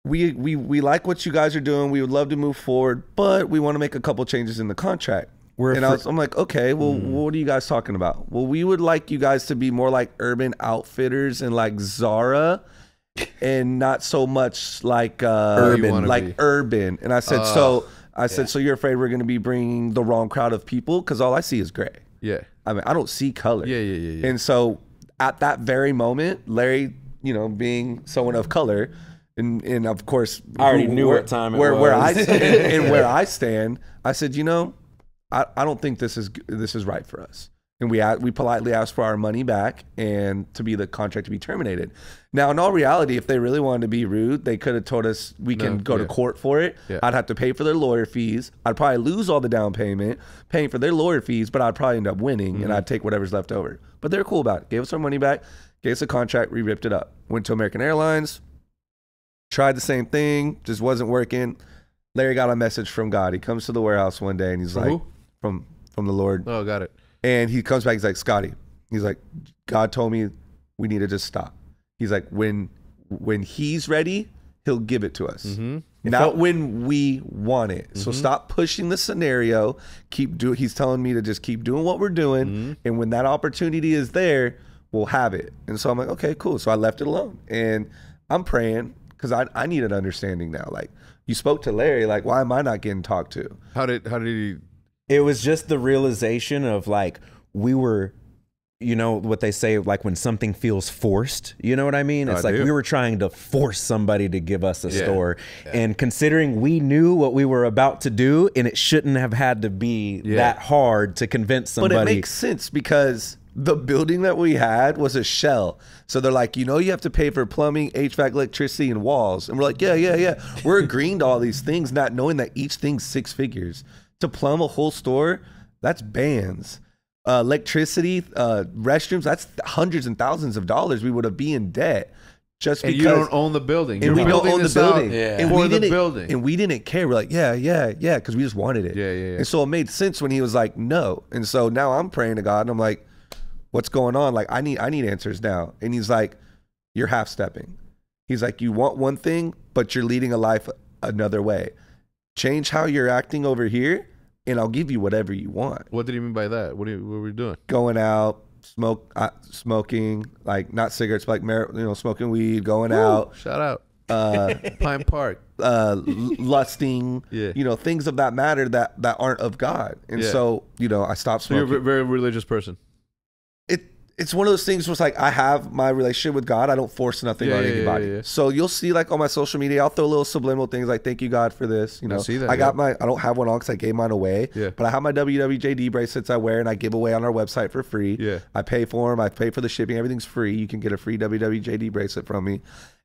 we like what you guys are doing. We would love to move forward, but we want to make a couple changes in the contract. I'm like, okay, well, what are you guys talking about? Well, we would like you guys to be more like Urban Outfitters and like Zara, and not so much like urban. And I said, so you're afraid we're going to be bringing the wrong crowd of people? Because all I see is gray. Yeah. I mean, I don't see color. Yeah. And so at that very moment, Larry, you know, being someone of color, and of course, I already knew what time it was. Where I stand, and where I stand, I said, you know, I don't think this is right for us. And we politely asked for our money back and to be the contract to be terminated. Now, in all reality, if they really wanted to be rude, they could have told us we can go to court for it. Yeah. I'd have to pay for their lawyer fees. I'd probably lose all the down payment, paying for their lawyer fees, but I'd probably end up winning, and I'd take whatever's left over. But they're cool about it. Gave us our money back, gave us a contract, we ripped it up. Went to American Airlines, tried the same thing, just wasn't working. Larry got a message from God. He comes to the warehouse one day, and he's like, from the Lord. Oh, got it. And he comes back, he's like, Scotty, he's like, God told me we need to just stop. He's like, when he's ready, he'll give it to us. Not when we want it. So stop pushing the scenario. He's telling me to just keep doing what we're doing. And when that opportunity is there, we'll have it. And so I'm like, okay, cool. So I left it alone. And I'm praying because I need an understanding now. Like, you spoke to Larry, like, why am I not getting talked to? How did he... It was just the realization of like, we were, you know what they say, like when something feels forced, you know what I mean? It's like we were trying to force somebody to give us a store. And considering we knew what we were about to do, and it shouldn't have had to be that hard to convince somebody. But it makes sense because the building that we had was a shell. So they're like, you know, you have to pay for plumbing, HVAC, electricity, and walls. And we're like, yeah. We're agreeing to all these things, not knowing that each thing's 6 figures. To plumb a whole store, that's bands. Electricity, restrooms, that's hundreds and thousands of dollars we would have been in debt just because you don't own the building. And we don't own the building. And we didn't care. We're like, yeah, because we just wanted it. Yeah. And so it made sense when he was like, no. And so now I'm praying to God, and I'm like, what's going on? Like, I need answers now. And he's like, you're half stepping. He's like, you want one thing, but you're leading a life another way. Change how you're acting over here, and I'll give you whatever you want. What did he mean by that? What were we doing? Going out, smoking, like not cigarettes, but like smoking weed, going out. Shout out. Pine Park. Lusting. Yeah. Things of that matter that aren't of God. And so, I stopped smoking. So you're a very religious person. It's one of those things where it's like I have my relationship with God. I don't force nothing on anybody. Yeah. So you'll see like on my social media, I'll throw little subliminal things like "Thank you God for this." I see that. I don't have one on because I gave mine away. Yeah. But I have my WWJD bracelets I wear and I give away on our website for free. Yeah. I pay for them. I pay for the shipping. Everything's free. You can get a free WWJD bracelet from me.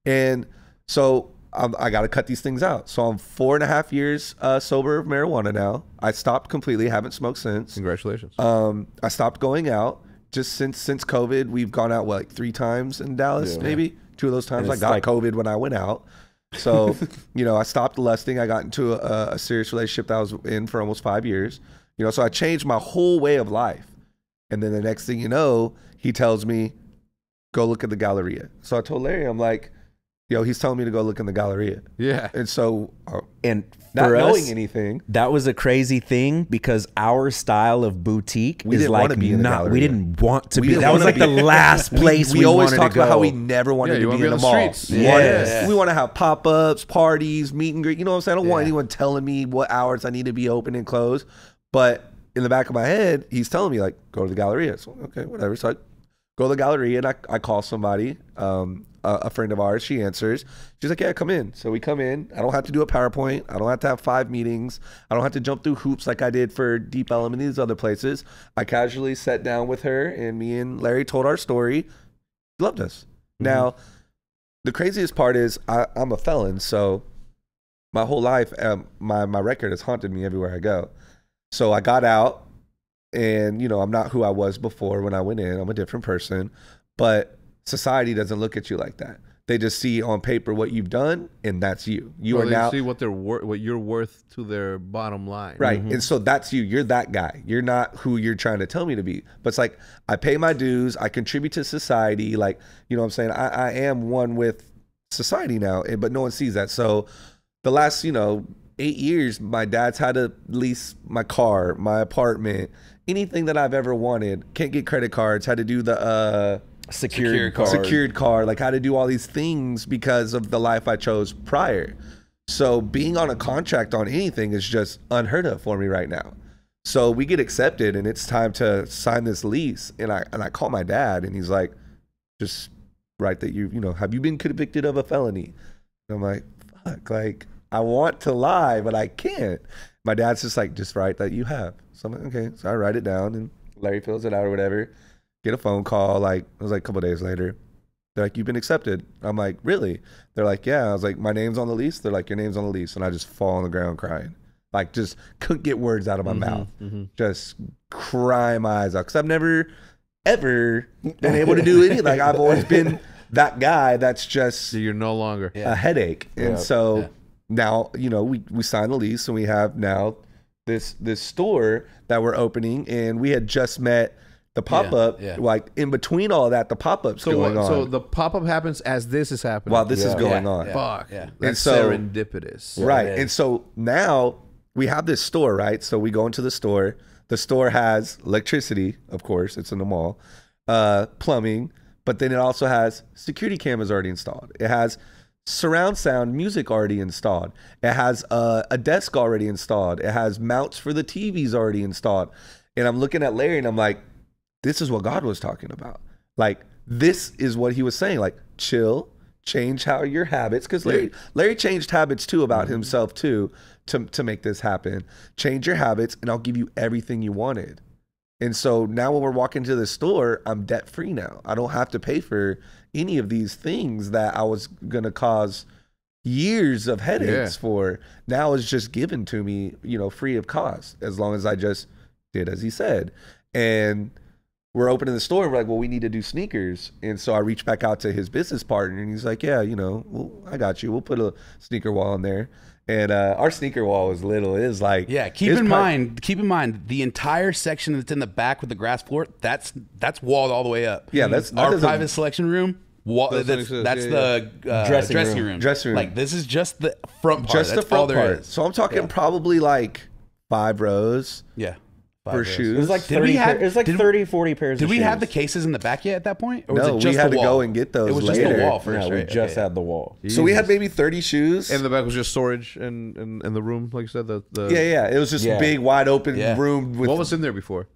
And so I got to cut these things out. So I'm 4.5 years sober of marijuana now. I stopped completely. Haven't smoked since. Congratulations. I stopped going out. Just since COVID, we've gone out like 3 times in Dallas, maybe 2 of those times I got COVID when I went out. So, I stopped lusting. I got into a serious relationship that I was in for almost 5 years. So I changed my whole way of life. And then the next thing you know, he tells me, go look at the Galleria. So I told Larry, I'm like, yo, he's telling me to go look in the Galleria. Yeah. And so, And not for knowing us, anything, that was a crazy thing because our style of boutique We is didn't like wanna be in the not. Galleria. We didn't want to We be. didn't That was wanna like the be- last place we always wanted talked to go. about how we never wanted Yeah, you to wanna be be in on the the mall. streets. Yeah. We want to have pop-ups, parties, meet and greet. You know what I'm saying? I don't want Yeah. anyone telling me what hours I need to be open and closed. But in the back of my head, he's telling me like, go to the Galleria. So okay, whatever. So I go to the Galleria and I call somebody, a friend of ours. She answers. She's like, yeah, come in. So we come in. I don't have to do a PowerPoint. I don't have to have 5 meetings. I don't have to jump through hoops like I did for Deep Ellum and these other places. I casually sat down with her and me and Larry told our story. She loved us. Now, the craziest part is I'm a felon, so my whole life, my record has haunted me everywhere I go. So I got out, and I'm not who I was before when I went in. I'm a different person, but society doesn't look at you like that. They just see on paper what you've done, and that's you. You are they now see what they're what you're worth to their bottom line. right, and so that's you. You're that guy. You're not who you're trying to tell me to be. But it's like I pay my dues. I contribute to society. Like what I'm saying. I am one with society now, but no one sees that. So the last 8 years, my dad's had to lease my car, my apartment, anything that I've ever wanted. Can't get credit cards. Had to do the Secured card, like how to do all these things because of the life I chose prior. So being on a contract on anything is just unheard of for me right now. So we get accepted and it's time to sign this lease. And I call my dad and he's like, just write that have you been convicted of a felony? And I'm like, fuck, like I want to lie, but I can't. My dad's just like, just write that you have. So I'm like, okay. So I write it down and Larry fills it out or whatever. Get a phone call, like it was like a couple days later. They're like, you've been accepted. I'm like, really? They're like, yeah. I was like, my name's on the lease. They're like, your name's on the lease. And I just fall on the ground crying. Like just couldn't get words out of my mouth. Just crying my eyes out. Cause I've never, ever been able to do anything. Like I've always been that guy that's just So you're no longer. a headache. And so now, we signed the lease and we have now this store that we're opening, and we had just met the pop-up, like in between all that, the pop-up's going on. So the pop-up happens as this is happening. while this is going on. Fuck. Yeah. That's And so- serendipitous. Right. it is. And so now we have this store, right? So we go into the store. The store has electricity, of course, it's in the mall, plumbing, but then it also has security cameras already installed. It has surround sound music already installed. It has a desk already installed. It has mounts for the TVs already installed. And I'm looking at Larry and I'm like, this is what God was talking about. Like, this is what he was saying. Like, chill, change how your habits, because Larry changed habits too about himself too to make this happen. Change your habits and I'll give you everything you wanted. And so now when we're walking to the store, I'm debt free now. I don't have to pay for any of these things that I was going to cause years of headaches for. Now it's just given to me, free of cost, as long as I just did as he said. And we're opening the store. We're like, well, we need to do sneakers. And so I reached back out to his business partner and he's like, yeah, well, I got you. We'll put a sneaker wall in there. And our sneaker wall was little. It was like, keep in mind, the entire section that's in the back with the grass floor, that's walled all the way up. Yeah, that our doesn't- private selection room. That's the dressing room. Dressing room. Like this is just the front part. just that's the front all there part. is. So I'm talking probably like 5 rows Yeah. for 5 rows. shoes. It was like Did 30. we have- It was like did- 30, 40 pairs. Did of we shoes. have the cases in the back yet at that point? Or was No, it just we had the to wall? go and get those It was just later. the wall first, No, we right? just Okay. had the wall. So we had maybe 30 shoes. And the back was just storage in the room, like you said. The yeah. It was just big, wide open room with What was in there before?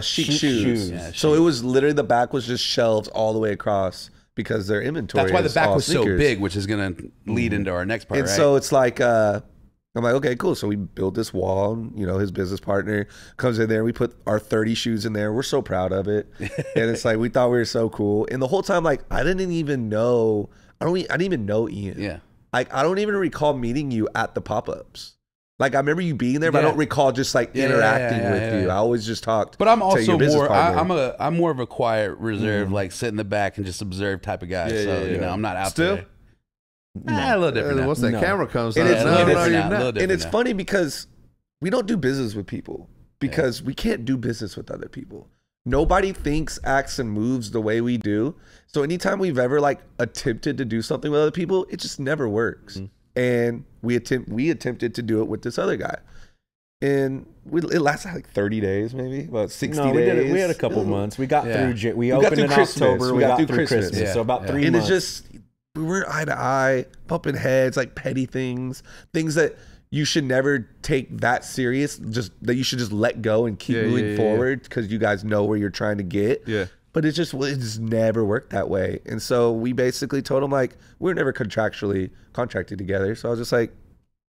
chic Chic shoes. shoes. Yeah, So it was literally the back was just shelves all the way across because their inventory. That's why the is back all was so sneakers. big, which is going to lead into our next part, And right? so it's like, I'm like, okay, cool. So we built this wall. And, his business partner comes in there. We put our 30 shoes in there. We're so proud of it. And it's like we thought we were so cool. And the whole time, like, I didn't even know. I didn't even know Ian. Yeah. Like, I don't even recall meeting you at the pop-ups. Like, I remember you being there, but I Yeah. don't recall just like interacting with you. I always just talked. But I'm to also your business more. partner. I'm more of a quiet, reserved, like sit in the back and just observe type of guy. I'm not out Still? there. A little different. now. Once that No. camera comes And out, it's- no, and no, it's- you're now, not. little And different it's now. funny because we don't do business with people because we can't do business with other people. nobody thinks, acts, and moves the way we do. So anytime we've ever like attempted to do something with other people, it just never works. And we attempted to do it with this other guy. And it lasted like 30 days, maybe about 60 days. We had a couple months. We got through. We opened in October. We got through Christmas. Yeah. So about 3 months. And it's just, we weren't eye to eye, bumping heads, like petty things that you should never take that serious. Just that you should just let go and keep moving forward because you guys know where you're trying to get. Yeah. But it just never worked that way. And so we basically told him, like, we're never contractually contracted together. So I was just like,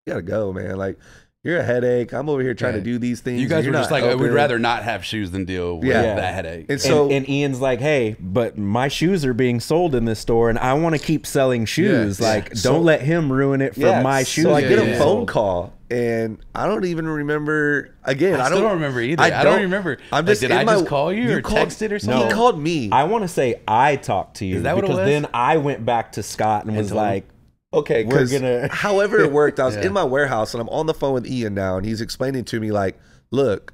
you gotta go, man. Like, you're a headache. I'm over here trying to do these things. You guys were just like, we'd rather not have shoes than deal with that headache. And so, and Ian's like, hey, but my shoes are being sold in this store, and I want to keep selling shoes. Like, don't let him ruin it for my shoes. So I get a phone call, and I don't even remember. Again, I still don't remember either. I don't remember. I'm just, like, did I just call you or texted or something? He called me. I want to say I talked to you. Is that what it was? Because then I went back to Scott and was like, okay, because however it worked, I was in my warehouse and I'm on the phone with Ian now, and he's explaining to me like, look,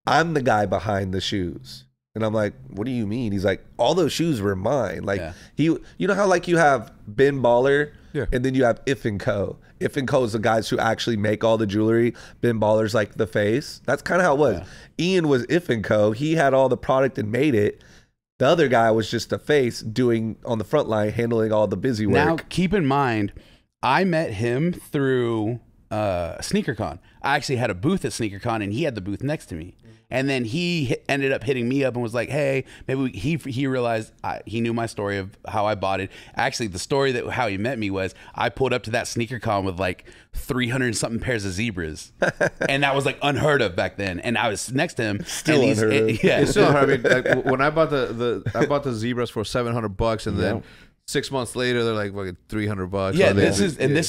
I'm the guy behind the shoes. And I'm like, what do you mean? He's like, all those shoes were mine. Like you know how like you have Ben Baller and then you have If & Co. If & Co is the guys who actually make all the jewelry. Ben Baller's like the face. That's kind of how it was. Ian was If & Co. He had all the product and made it. The other guy was just a face doing on the front line, handling all the busy work. Now, keep in mind, I met him through SneakerCon. I actually had a booth at SneakerCon, and he had the booth next to me. And then he ended up hitting me up and was like, hey, maybe he realized he knew my story of how I bought it. Actually, the story that how he met me was I pulled up to that SneakerCon with like 300 something pairs of zebras. And that was like unheard of back then. And I was next to him. Still unheard of. Yeah. It's still unheard of. I mean, like, when I bought the zebras for $700, and then 6 months later, they're like fucking $300. Yeah, this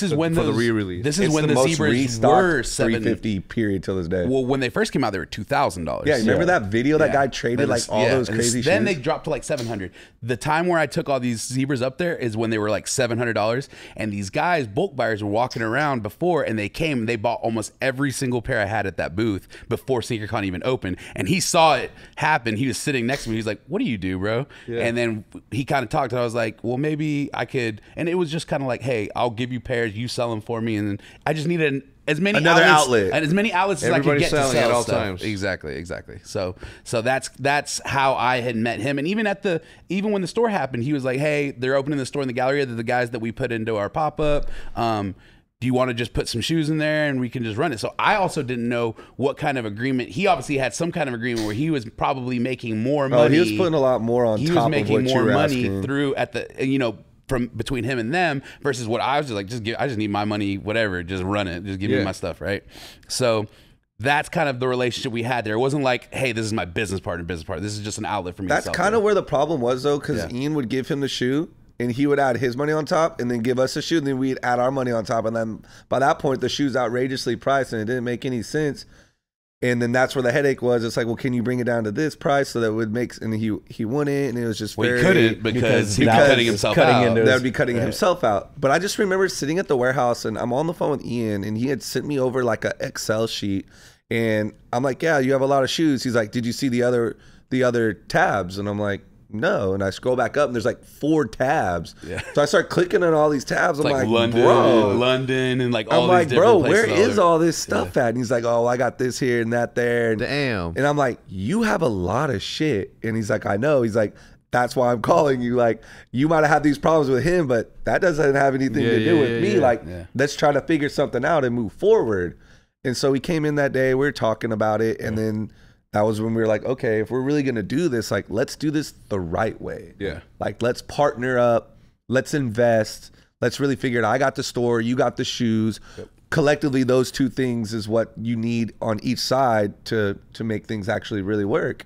is when the re-release. This is when the zebras were $350 period till this day. Well, when they first came out, they were $2,000. Yeah, remember that video that guy traded like all those crazy shoes? Then they dropped to like $700. The time where I took all these zebras up there is when they were like $700, and these guys, bulk buyers, were walking around before, and they came and they bought almost every single pair I had at that booth before SneakerCon even opened. And he saw it happen. He was sitting next to me. He's like, "What do you do, bro?" Yeah. And then he kind of talked, and I was like, "Well, maybe I could," and it was just kind of like, hey, I'll give you pairs, you sell them for me, and then I just needed as many outlets as I could get to sell at all stuff. times. Exactly. So that's how I had met him. And even when the store happened, he was like, hey, they're opening the store in the Galleria. They're the guys that we put into our pop-up. Do you want to just put some shoes in there and we can just run it? So I also didn't know what kind of agreement. He obviously had some kind of agreement where he was probably making more money. He was putting a lot more on top of what you were asking. He was making more money through at the, from between him and them versus what I was just like, I just need my money, whatever, just run it. Just give me my stuff, right? So that's kind of the relationship we had there. It wasn't like, hey, this is my business partner. This is just an outlet for me. That's kind of where the problem was, though, because Ian would give him the shoe, and he would add his money on top and then give us a shoe, and then we'd add our money on top. And then by that point, the shoe's outrageously priced, and it didn't make any sense. And then that's where the headache was. It's like, well, can you bring it down to this price so that it would make? And he wouldn't, and it was just he couldn't because he'd be cutting himself out. That would be cutting himself out. But I just remember sitting at the warehouse, and I'm on the phone with Ian, and he had sent me over like an Excel sheet, and I'm like, yeah, you have a lot of shoes. He's like, did you see the other tabs? And I'm like, no. And I scroll back up, and there's like 4 tabs. Yeah. So I start clicking on all these tabs. I'm like London, and like all these different places. Where is all this stuff at? And he's like, oh, I got this here and that there. And, damn. And I'm like, you have a lot of shit. And he's like, I know. He's like, that's why I'm calling you. Like, you might have had these problems with him, but that doesn't have anything to do with me. Like, let's try to figure something out and move forward. And so we came in that day. We were talking about it, and then that was when we were like, okay, if we're really going to do this, like, let's do this the right way. Yeah. Like, let's partner up. Let's invest. Let's really figure it out. I got the store. You got the shoes. Yep. Collectively, those 2 things is what you need on each side to make things actually really work.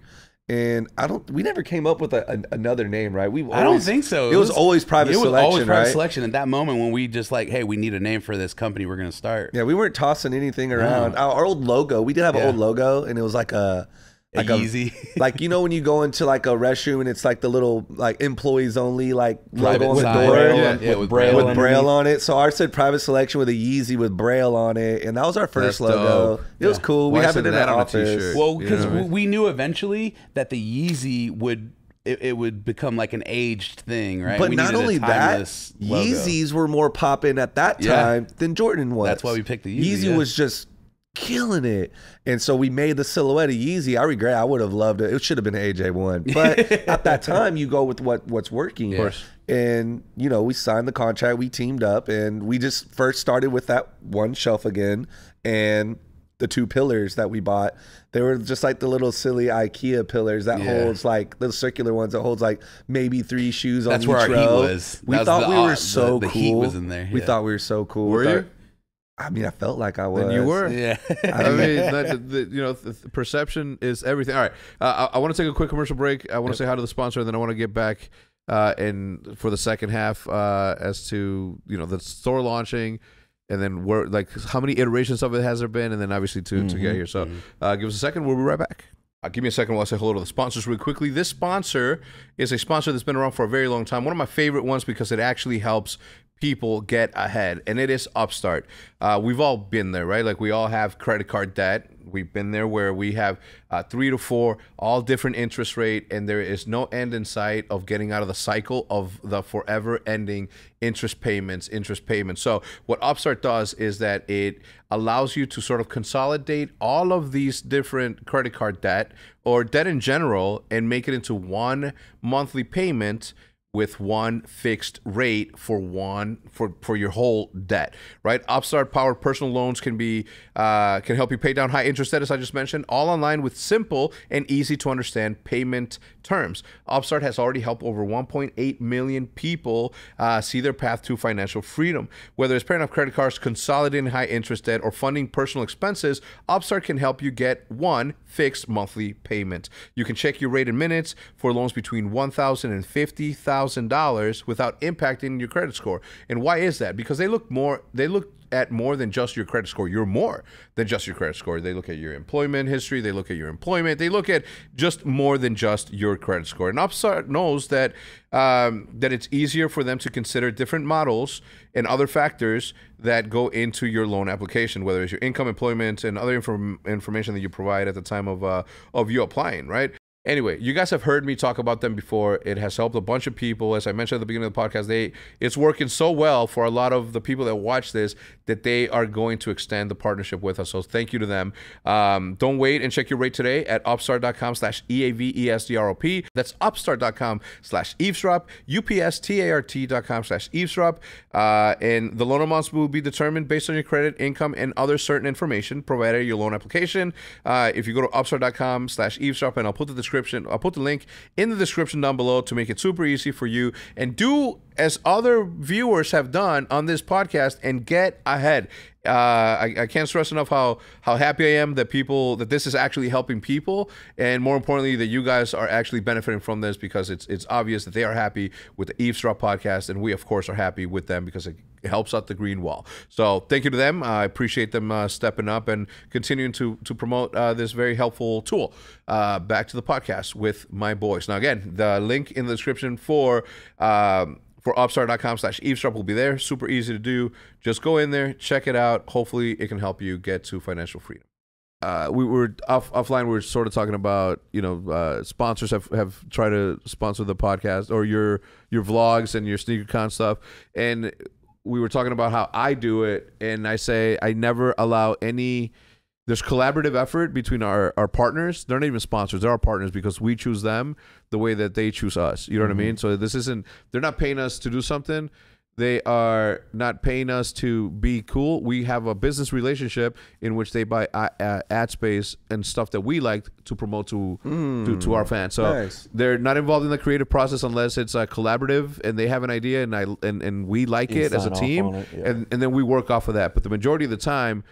And we never came up with another name, right? I don't think so. It was always Private Selection, right? It was always Private Selection at that moment when we just like, hey, we need a name for this company we're going to start. Yeah, we weren't tossing anything around. Our old logo, we did have an old logo, and it was like a like Yeezy. Like, you know, when you go into like a restroom and it's like the little like employees only like Private logo on the sign. door With Braille on it. So ours said private selection with a Yeezy with Braille on it, and that was our first That's logo. dope. It was cool. We Why have it isn't in that that on a office. t-shirt? Well, because You know what I mean? we knew eventually that the Yeezy would it would become like an aged thing, right? But We not needed a only that, timeless logo. Yeezys were more popping at that Yeah. time than Jordan was. That's why we picked the Yeezy, yeah. was just killing it. And so we made the silhouette of Yeezy. I regret I would have loved it. It should have been an AJ1. But at that time, you go with what's working. Of course. And, you know, we signed the contract. We teamed up. And we just first started with that one shelf again. And the two pillars that we bought, they were just like the little silly IKEA pillars that holds like the circular ones that holds like maybe 3 shoes on each row. That's where our heat was. We That was thought we were the so the cool. heat was in there. We yeah. thought we were so cool. Were you? I mean, I felt like I was. And you were. Yeah. I mean, you know, perception is everything. All right, I want to take a quick commercial break. I want to say hi to the sponsor, and then I want to get back and for the second half as to, you know, the store launching, and then where, like, how many iterations of it has there been, and then obviously to get here. So give us a second. We'll be right back. Give me a second while I say hello to the sponsors really quickly. This sponsor is a sponsor that's been around for a very long time. One of my favorite ones because it actually helps people get ahead, and it is Upstart. We've all been there, right? Like, we all have credit card debt. We've been there where we have 3 to 4, all different interest rate, and there is no end in sight of getting out of the cycle of the forever ending interest payments. So what Upstart does is that it allows you to sort of consolidate all of these different credit card debt or debt in general and make it into one monthly payment with one fixed rate for your whole debt, right? Upstart powered personal loans can help you pay down high interest debt, as I just mentioned, all online with simple and easy to understand payment terms. Upstart has already helped over 1.8 million people see their path to financial freedom. Whether it's paying off credit cards, consolidating high interest debt, or funding personal expenses, Upstart can help you get one fixed monthly payment. You can check your rate in minutes for loans between $1,000 and $50,000 without impacting your credit score. And why is that? Because they look at more than just your credit score. You're more than just your credit score. They look at your employment history. They look at your employment. They look at just more than just your credit score. And Upstart knows that that it's easier for them to consider different models and other factors that go into your loan application, whether it's your income, employment, and other information that you provide at the time of you applying, right? Anyway, you guys have heard me talk about them before. It has helped a bunch of people. As I mentioned at the beginning of the podcast, it's working so well for a lot of the people that watch this that they are going to extend the partnership with us. So thank you to them. Don't wait and check your rate today at upstart.com/EAVESDROP. That's upstart.com/eavesdrop, upstart.com/eavesdrop. And the loan amounts will be determined based on your credit, income, and other certain information provided in your loan application. If you go to upstart.com/eavesdrop, and I'll put the link in the description down below to make it super easy for you, and do as other viewers have done on this podcast and get ahead. I can't stress enough how happy I am that this is actually helping people, and more importantly that you guys are actually benefiting from this, because it's obvious that they are happy with the Eavesdrop podcast, and we of course are happy with them because it helps out the green wall. So thank you to them. I appreciate them stepping up and continuing to promote this very helpful tool. Back to the podcast with my boys. Now again, the link in the description for upstart.com/eavesdrop will be there. Super easy to do. Just go in there, check it out. Hopefully it can help you get to financial freedom. We were offline. We were sort of talking about, sponsors have tried to sponsor the podcast or your vlogs and your SneakerCon stuff. And we were talking about how I do it. And I say I never allow there's collaborative effort between our partners. They're not even sponsors. They're our partners because we choose them the way that they choose us. You know what I mean? So they're not paying us to do something. They are not paying us to be cool. We have a business relationship in which they buy ad space and stuff that we like to promote to our fans. So nice. They're not involved in the creative process unless it's collaborative and they have an idea and we like it as a team, and then we work off of that. But the majority of the time,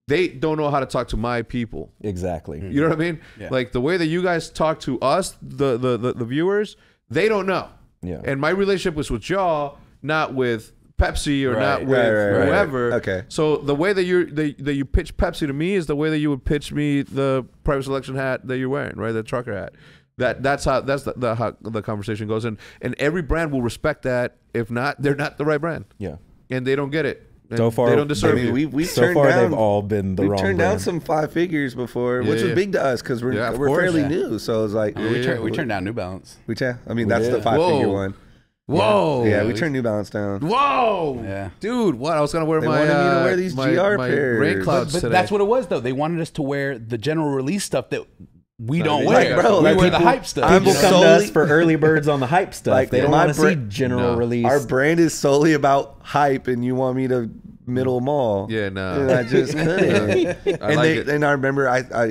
they don't know how to talk to my people. Exactly. You know what I mean? Yeah. Like the way that you guys talk to us, the viewers, they don't know. Yeah. And my relationship was with y'all, not with Pepsi or Right, not with right. whoever. Okay. So the way that you pitch Pepsi to me is the way that you would pitch me the private selection hat that you're wearing, right? The trucker hat. That's how the conversation goes, and every brand will respect that. If not, they're not the right brand. Yeah. And they don't get it. And So far, they don't deserve I mean, you. we've So turned far, down, they've all been the we've wrong turned down brand. some 5 figures before, Yeah, which yeah. was big to us because we're Yeah, of we're course. fairly Yeah. new. So it's like We turned down New Balance. I mean, that's the did. 5-figure Whoa. one. Whoa. Yeah, we turned New Balance down. Whoa. Yeah. Dude, what? I was gonna wear They my wanted me to wear these my, GR my pairs. rain clouds But today. that's what it was, though. They wanted us to wear the general release stuff that we don't like, wear. bro, we like wear the people- hype stuff. I'm People you know? come to solely- us for early birds on the hype stuff. Like, They don't my want to see bra- general No. release. Our brand is solely about hype, and you want me to middle mall. Yeah, no. And I just couldn't. I like it. And I remember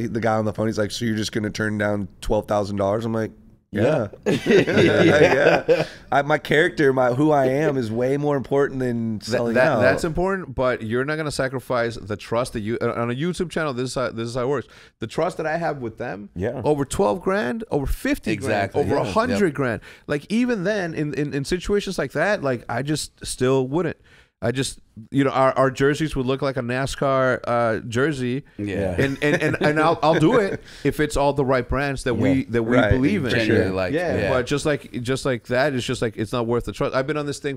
the guy on the phone, he's like, so you're just going to turn down $12,000? I'm like, yeah. Yeah. My character, who I am is way more important than selling out. That's important, but you're not gonna sacrifice the trust that you on a YouTube channel. This is how it works. The trust that I have with them, Yeah. over 12 grand, over 50 Exactly, grand, over yeah. 100 grand. Like even then, in situations like that, like I just still wouldn't. I just, our jerseys would look like a NASCAR jersey, Yeah. and I'll do it if it's all the right brands that we Right. believe in. Genuinely like, Yeah, but just like that, it's just like it's not worth the trust. I've been on this thing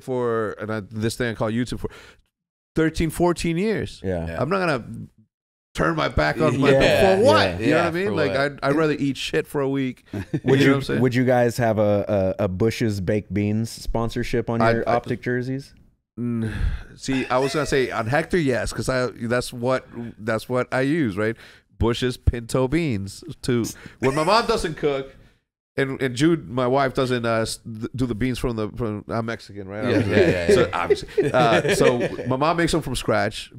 this thing I call YouTube for 13, 14 years. Yeah. Yeah. I'm not gonna turn my back on my Yeah, for what? yeah. You know what I Yeah, mean? for Like what? I'd rather eat shit for a week. Would you know you what I'm saying? would you guys have a Bush's Baked Beans sponsorship on your optic jerseys? See, I was gonna say on Hector, yes, because that's what I use, right? Bush's pinto beans when my mom doesn't cook, and Jude, my wife, doesn't do the beans from I'm Mexican, right? Yeah. So obviously, so my mom makes them from scratch,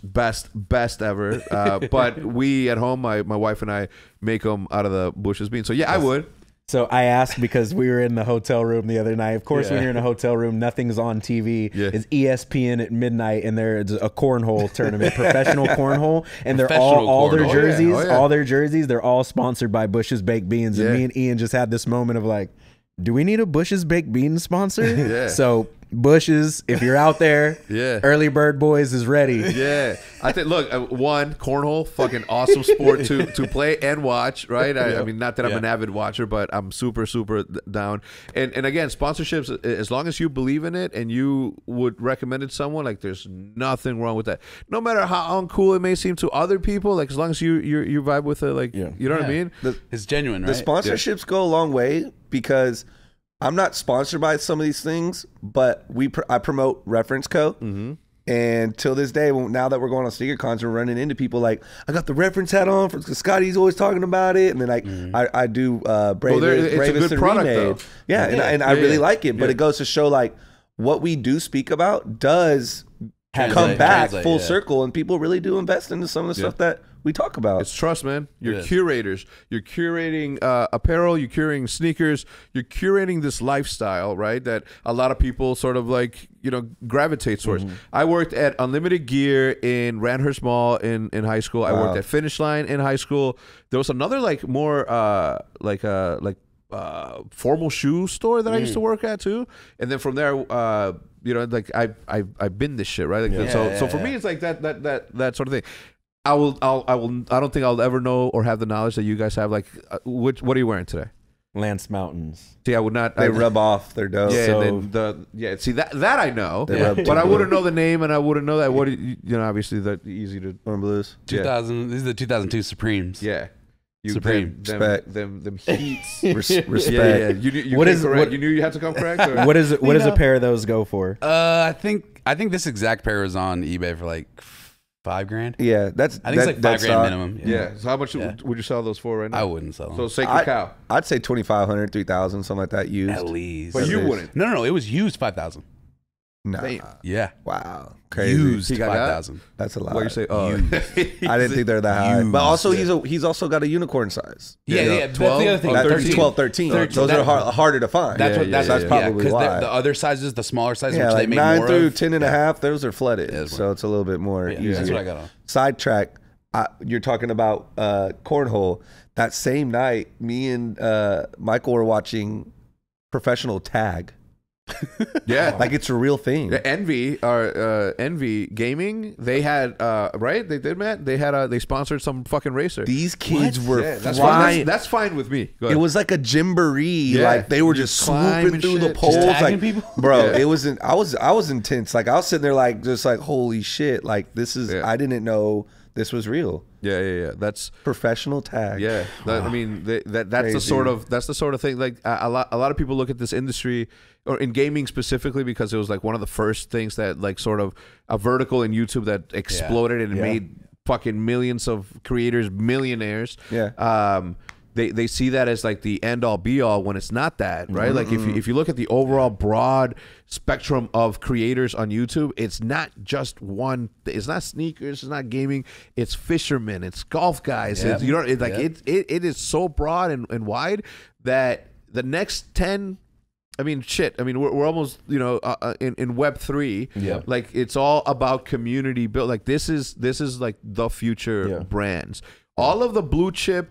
best ever. But we at home, my wife and I make them out of the Bush's beans. So yeah, I would. So I asked because we were in the hotel room the other night. Of course, when Yeah. you're in a hotel room, nothing's on TV. Yeah. It's ESPN at midnight, and there's a cornhole tournament, professional cornhole, and they're Professional all their cornhole. jerseys, Oh, yeah. all their jerseys, they're all sponsored by Bush's Baked Beans. And Yeah. me and Ian just had this moment of like, do we need a Bush's Baked Beans sponsor? Yeah. So Bush's, if you're out there, Yeah. Early Bird Boys is ready. Yeah, I think. Look, cornhole, fucking awesome sport to play and watch. Right? I mean, not that I'm Yeah. an avid watcher, but I'm super down. And again, sponsorships. As long as you believe in it and you would recommend it to someone, like there's nothing wrong with that. No matter how uncool it may seem to other people, like as long as you vibe with it, like Yeah. you know what I Yeah. mean. It's genuine, The right? sponsorships go a long way because I'm not sponsored by some of these things, but I promote Reference Co. Mm-hmm. And till this day, now that we're going on sneaker cons, we're running into people like, I got the Reference hat on because Scotty's always talking about it. And then I do Bravest, it's a Bravest good and product, Remade. though. Yeah, and I Yeah, really yeah. like it. But Yeah. it goes to show like what we do speak about does come back translate, full yeah. circle, and people really do invest into some of the stuff that we talk about. It's trust, man. You're Yeah. curators. You're curating apparel. You're curating sneakers. You're curating this lifestyle, right? That a lot of people sort of like, gravitate towards. I worked at Unlimited Gear in Randhurst Mall in high school. I worked at Finish Line in high school. There was another like more formal shoe store that I used to work at too. And then from there, like I've been this shit, right? Like so for me, it's like that sort of thing. I don't think I'll ever know or have the knowledge that you guys have. Like, what are you wearing today? Lance Mountains. See, I would not. They rub off. They're dope. Yeah, So- and then see that I know, They rub but I too. wouldn't know the name, and I wouldn't know that. What obviously that easy to. On blues. 2000. These are the 2002 Supremes. Yeah, Supreme. Respect. them heats. Respect. Yeah. You What came is- correct. what- You knew you had to come correct. Or? What does a know- pair of those go for? I think this exact pair was on eBay for like $5,000. Yeah, that's. I think it's like $5,000 minimum. Yeah. So how much Yeah. would you sell those for right now? I wouldn't sell them. So Sacred Cow. I'd say 2,500, 3,000, something like that used. At least. But you least. wouldn't. No. It was used 5,000. Nah. Damn. Yeah. Wow. Crazy. Used He got that? 5,000. That's a lot. What you say? Oh, I didn't think they're that high. But also, he's also got a unicorn size. Yeah. 12? That's the other thing. Oh, That's 13. 12, 13. 13. Those are harder to find. That's Yeah, what. yeah, That's, yeah, that's yeah. probably because why. the other sizes, the smaller sizes, Yeah, which like they make 9 more through of. 10 and a half, those are flooded. Yeah, that's So it's a little bit more Yeah, easier. that's what I got on. Sidetrack. You're talking about cornhole. That same night, me and Michael were watching Professional Tag. Yeah, Like it's a real thing. the Envy Gaming. They had right. They did, Matt. They had they sponsored some fucking racer. These kids were That's flying. fine. That's fine with me. Go It ahead. was like a gymboree. Yeah. Like they were You just climb swooping and through the shit. poles. Just tagging Like, people? bro, Yeah. it wasn't. I was intense. Like I was sitting there, like just like holy shit. Like this is. Yeah. I didn't know this was real. Yeah. That's Professional tag. yeah. I mean, that's the Crazy. sort of thing. Like a lot of people look at this industry or in gaming specifically because it was like one of the first things that like sort of a vertical in YouTube that exploded and made fucking millions of creators millionaires. Yeah. They see that as like the end all be all when it's not that, right? Like if you look at the overall broad spectrum of creators on YouTube, it's not just one. It's not sneakers. It's not gaming. It's fishermen. It's golf guys. Yep. It's, you know, it's like it is so broad and wide that the next 10. I mean, shit. I mean, we're almost, you know, in Web3. Yeah. Like it's all about community build. Like this is like the future brands. All of the blue chip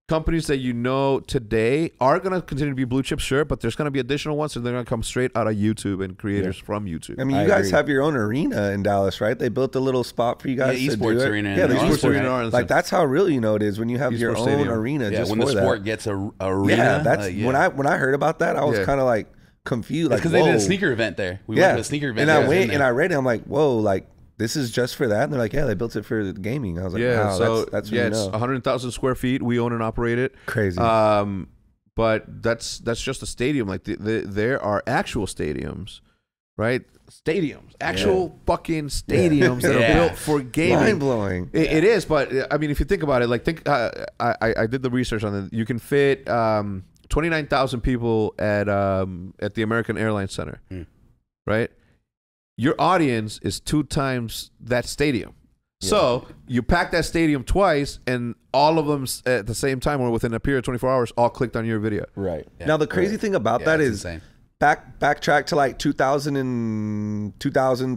companies that you know today are going to continue to be blue chip, sure, but there's going to be additional ones, and they're going to come straight out of YouTube and creators from YouTube. I mean, you guys have your own arena in Dallas, right? They built a little spot for you guys to do esports it. arena. Yeah, the Esports esports arena in arena. Arlington. Like that's how real you know it is when you have your Esports own stadium. arena. Yeah, just when the for sport that. gets a arena. Yeah, that's when I heard about that, I was Yeah. kind of like confused. Like because they did whoa. a sneaker event there. We Yeah, went to a sneaker event. and I there. went and I read it. I'm like, whoa, like this is just for that. And they're like, yeah, they built it for the gaming. I was like, Yeah, wow, so that's yeah, what you it's know. 100,000 square feet. We own and operate it. Crazy. But that's just a stadium. Like there are actual stadiums, right? Stadiums, actual fucking stadiums that are built for gaming. Mind blowing. It is, but I mean, if you think about it, like I did the research on it. You can fit 29,000 people at the American Airlines Center, right? Your audience is 2 times that stadium. So you pack that stadium twice, and all of them at the same time, or within a period of 24 hours, all clicked on your video. Right. Now the crazy thing about that that's is insane. backtrack to like 2000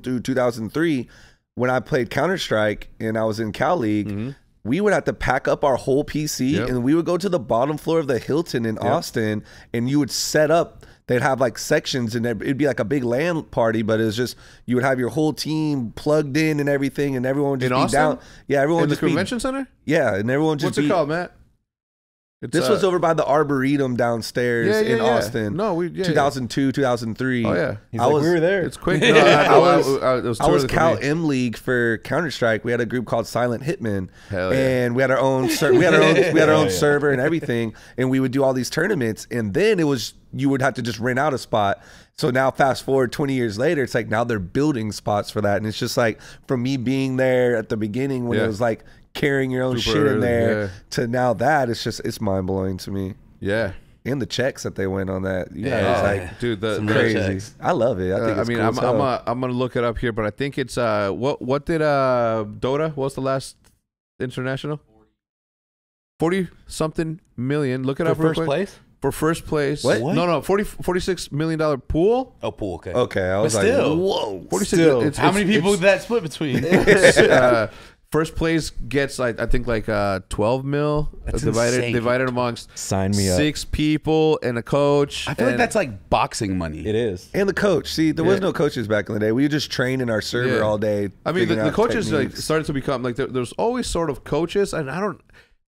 through 2003 when I played Counter-Strike and I was in Cal League. We would have to pack up our whole PC and we would go to the bottom floor of the Hilton in Austin, and you would set up. They'd have like sections, and it'd be like a big LAN party, but it's just you would have your whole team plugged in and everything, and everyone would just In be Austin? down. Yeah, everyone In would the just be convention center? yeah, and everyone just What's it called, Matt? It's, This was over by the Arboretum downstairs in Austin. No, 2002, 2003. Oh yeah, He's like, we were there. It's quick. No, I was I was touring Cal with me. M League for Counter Strike. We had a group called Silent Hitmen, Hell yeah. and we had our own we had our own server and everything, and we would do all these tournaments. And then it was you would have to just rent out a spot. So now fast forward 20 years later, it's like now they're building spots for that, and it's just like from me being there at the beginning when it was like carrying your own Super shit in early, there to now that it's mind blowing to me. Yeah. And the checks that they went on that, Dude, the crazy. checks. I love it. I think it's cool as hell. I'm gonna look it up here, but I think it's what did Dota? What was the last international? 40 something million. Look it up real first quick. place? For first place. What? No, $46 million pool. Oh, pool. Okay. Okay, I was But like, still. whoa. 46. Still. How many people did that split between? First place gets like I think like 12 mil That's insane. divided amongst Sign me up. 6 people and a coach. I feel like and- that's like boxing money. It is. And the coach. See, there was no coaches back in the day. We would just train in our server Yeah. all day. I mean, the figuring out coaches like techniques. started to become like there's always sort of coaches, and I don't.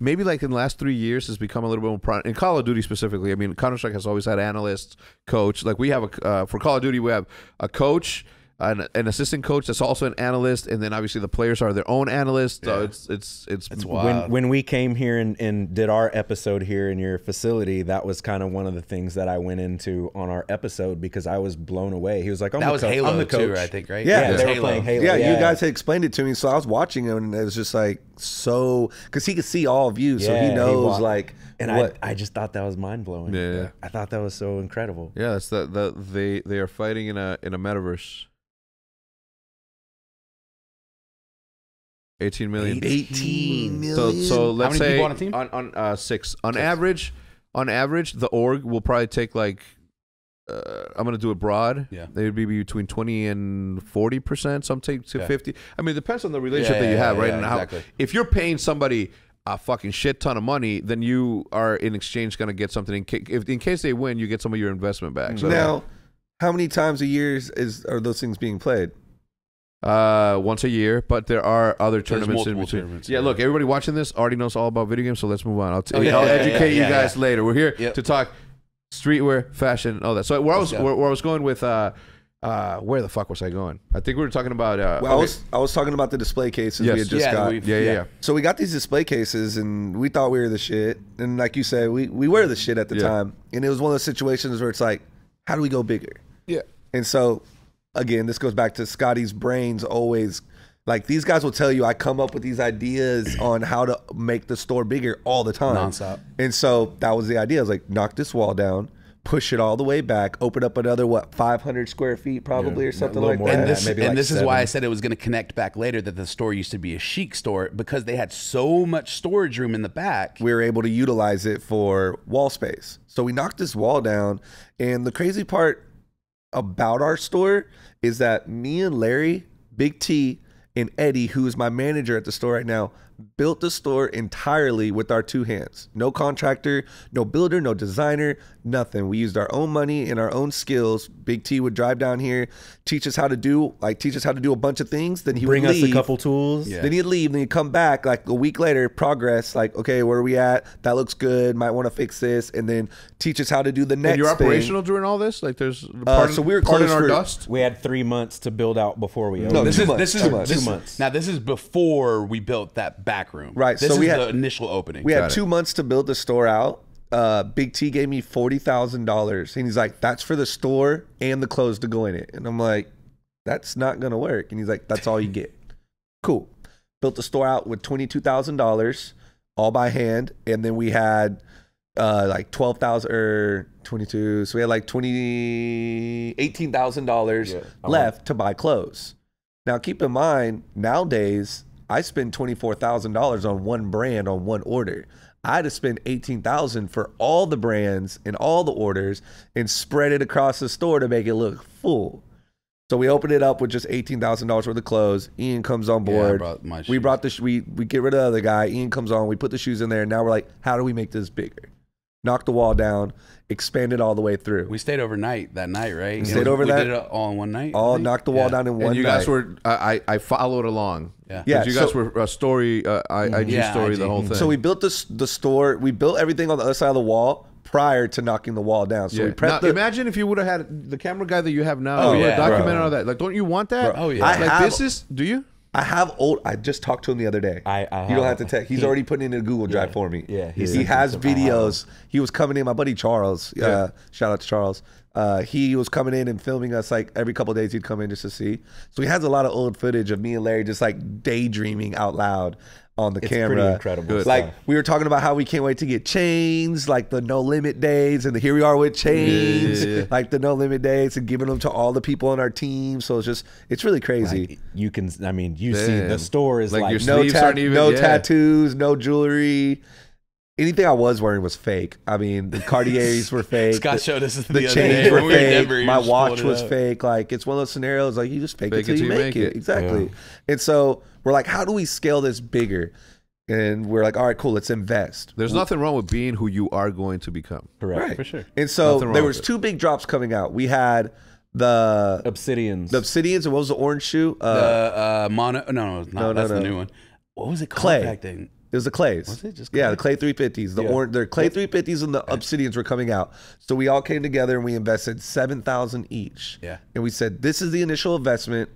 Maybe like in the last 3 years has become a little bit more prominent in Call of Duty specifically. I mean, Counter Strike has always had analysts, coach. Like we have a for Call of Duty, we have a coach, an assistant coach that's also an analyst, and then obviously the players are their own analysts. So it's wild. When we came here and did our episode here in your facility, that was kind of one of the things that I went into on our episode because I was blown away. He was like, That was Halo I'm the coach. too, I think, right? Yeah, it was they were Halo. playing Halo. Yeah, Yeah. you guys had explained it to me, so I was watching it, and it was just like so because he could see all of you, so Yeah, he knows wa- like and what. I just thought that was mind blowing. Yeah. I thought that was so incredible. yeah, that's they are fighting in a metaverse. 18 million. 18 million. So let's many say people on a team? on 6 on average. On average, the org will probably take like I'm gonna do it broad. Yeah. They would be between 20 and 40%. Some take to Okay. 50. I mean, it depends on the relationship that you yeah, have, right? yeah, And how exactly. if you're paying somebody a fucking shit ton of money, then you are in exchange gonna get something. In case they win, you get some of your investment back. So Now, How many times a year are those things being played? Once a year, but there are other tournaments in between. Tournaments, yeah, look, everybody watching this already knows all about video games, so let's move on. I'll yeah, educate you yeah, guys later. We're here Yep. to talk streetwear, fashion, all that. So where I was going with where the fuck was I going? I think we were talking about. Well, I was talking about the display cases Yes. we had just got. Yeah. So we got these display cases, and we thought we were the shit. And like you said, we were the shit at the time. And it was one of those situations where it's like, how do we go bigger? Yeah. And so, again, this goes back to Scotty's brains always. Like, these guys will tell you, I come up with these ideas on how to make the store bigger all the time. Nonstop. And so that was the idea. I was like, knock this wall down, push it all the way back, open up another, 500 square feet probably, or something like that. And this is why I said it was going to connect back later, that the store used to be a chic store because they had so much storage room in the back. We were able to utilize it for wall space. So we knocked this wall down. And the crazy part about our store is that me and Larry, Big T, and Eddie, who is my manager at the store right now, built the store entirely with our two hands. No contractor, no builder, no designer, nothing. We used our own money and our own skills. Big T would drive down here, teach us how to do a bunch of things. Then he Bring would us leave. a couple tools. Yeah. Then he'd leave, then he'd come back like a week later, progress, like, okay, where are we at? That looks good. Might want to fix this. And then teach us how to do the next And you're thing. operational during all this? Like there's So we were part in closed our for- dust? We had 3 months to build out before we opened. No, This 2 is months, this is 2 months. this- 2 months. Now this is before we built that back room. Right, This so is we had- the initial opening. We had Got it. 2 months to build the store out. Big T gave me $40,000. And he's like, that's for the store and the clothes to go in it. And I'm like, that's not going to work. And he's like, that's all you get. Cool. Built the store out with $22,000 all by hand. And then we had like 12,000 or 22. So we had like $18,000 left to buy clothes. Now keep in mind, nowadays I spend $24,000 on one brand on one order. I had to spend $18,000 for all the brands and all the orders and spread it across the store to make it look full. So we opened it up with just $18,000 worth of clothes. Ian comes on Yeah, I board. brought my We shoes. brought the we get rid of the other guy. Ian comes on. We put the shoes in there. And now we're like, how do we make this bigger? Knock the wall down, expand it all the way through. We stayed overnight that night, right? We stayed over we that? did it all in one night. all I think? knocked the wall Yeah. down in one And you night. guys were, I followed along. Yeah. Yeah, 'Cause you so- guys were a story, IG Yeah, story, IG. the whole thing. So we built the store. We built everything on the other side of the wall prior to knocking the wall down. So Yeah. we prepped Now, imagine if you would have had the camera guy that you have now. Oh, you would yeah, have documented bro. all that. Like, don't you want that? Bro, oh, yeah. I Like, have- this is, do you? I have I just talked to him the other day. I You don't have have- to text. He's already putting it in a Google Drive for me. Yeah, He he has sent it to me. videos. He was coming in. My buddy Charles. Yeah. Shout out to Charles. He was coming in and filming us like every couple of days. He'd come in just to see. So he has a lot of old footage of me and Larry just like daydreaming out loud on the It's camera. pretty incredible Good. Like stuff. we were talking about how we can't wait to get chains, like the no limit days, and here we are with chains, Yeah. like the no limit days, and giving them to all the people on our team. So it's really crazy. Like, you can, I mean, you see Damn. the store is Like like, your no sleeves aren't even- no yeah. tattoos, no jewelry. Anything I was wearing was fake. I mean, the Cartiers were fake. Scott showed us the the other chains day were when we were in fake. Denver, he My just watch pulled it was up. fake. Like it's one of those scenarios. Like you just fake it till you make it. Exactly. Yeah. And so we're like, how do we scale this bigger? And we're like, all right, cool. Let's invest. There's nothing wrong with being who you are going to become. correct. Right. For sure. And so Nothing wrong there with was it. 2 big drops coming out. We had the Obsidians. Obsidians, and what was the orange shoe? Mono. No, it's not. That's the new one. What was it called Clay. back then? It was the clays. Was it just Yeah, clay? the clay 350s. The Yeah. their clay 350s and the obsidians were coming out. So we all came together and we invested $7,000 each. Yeah. And we said, this is the initial investment.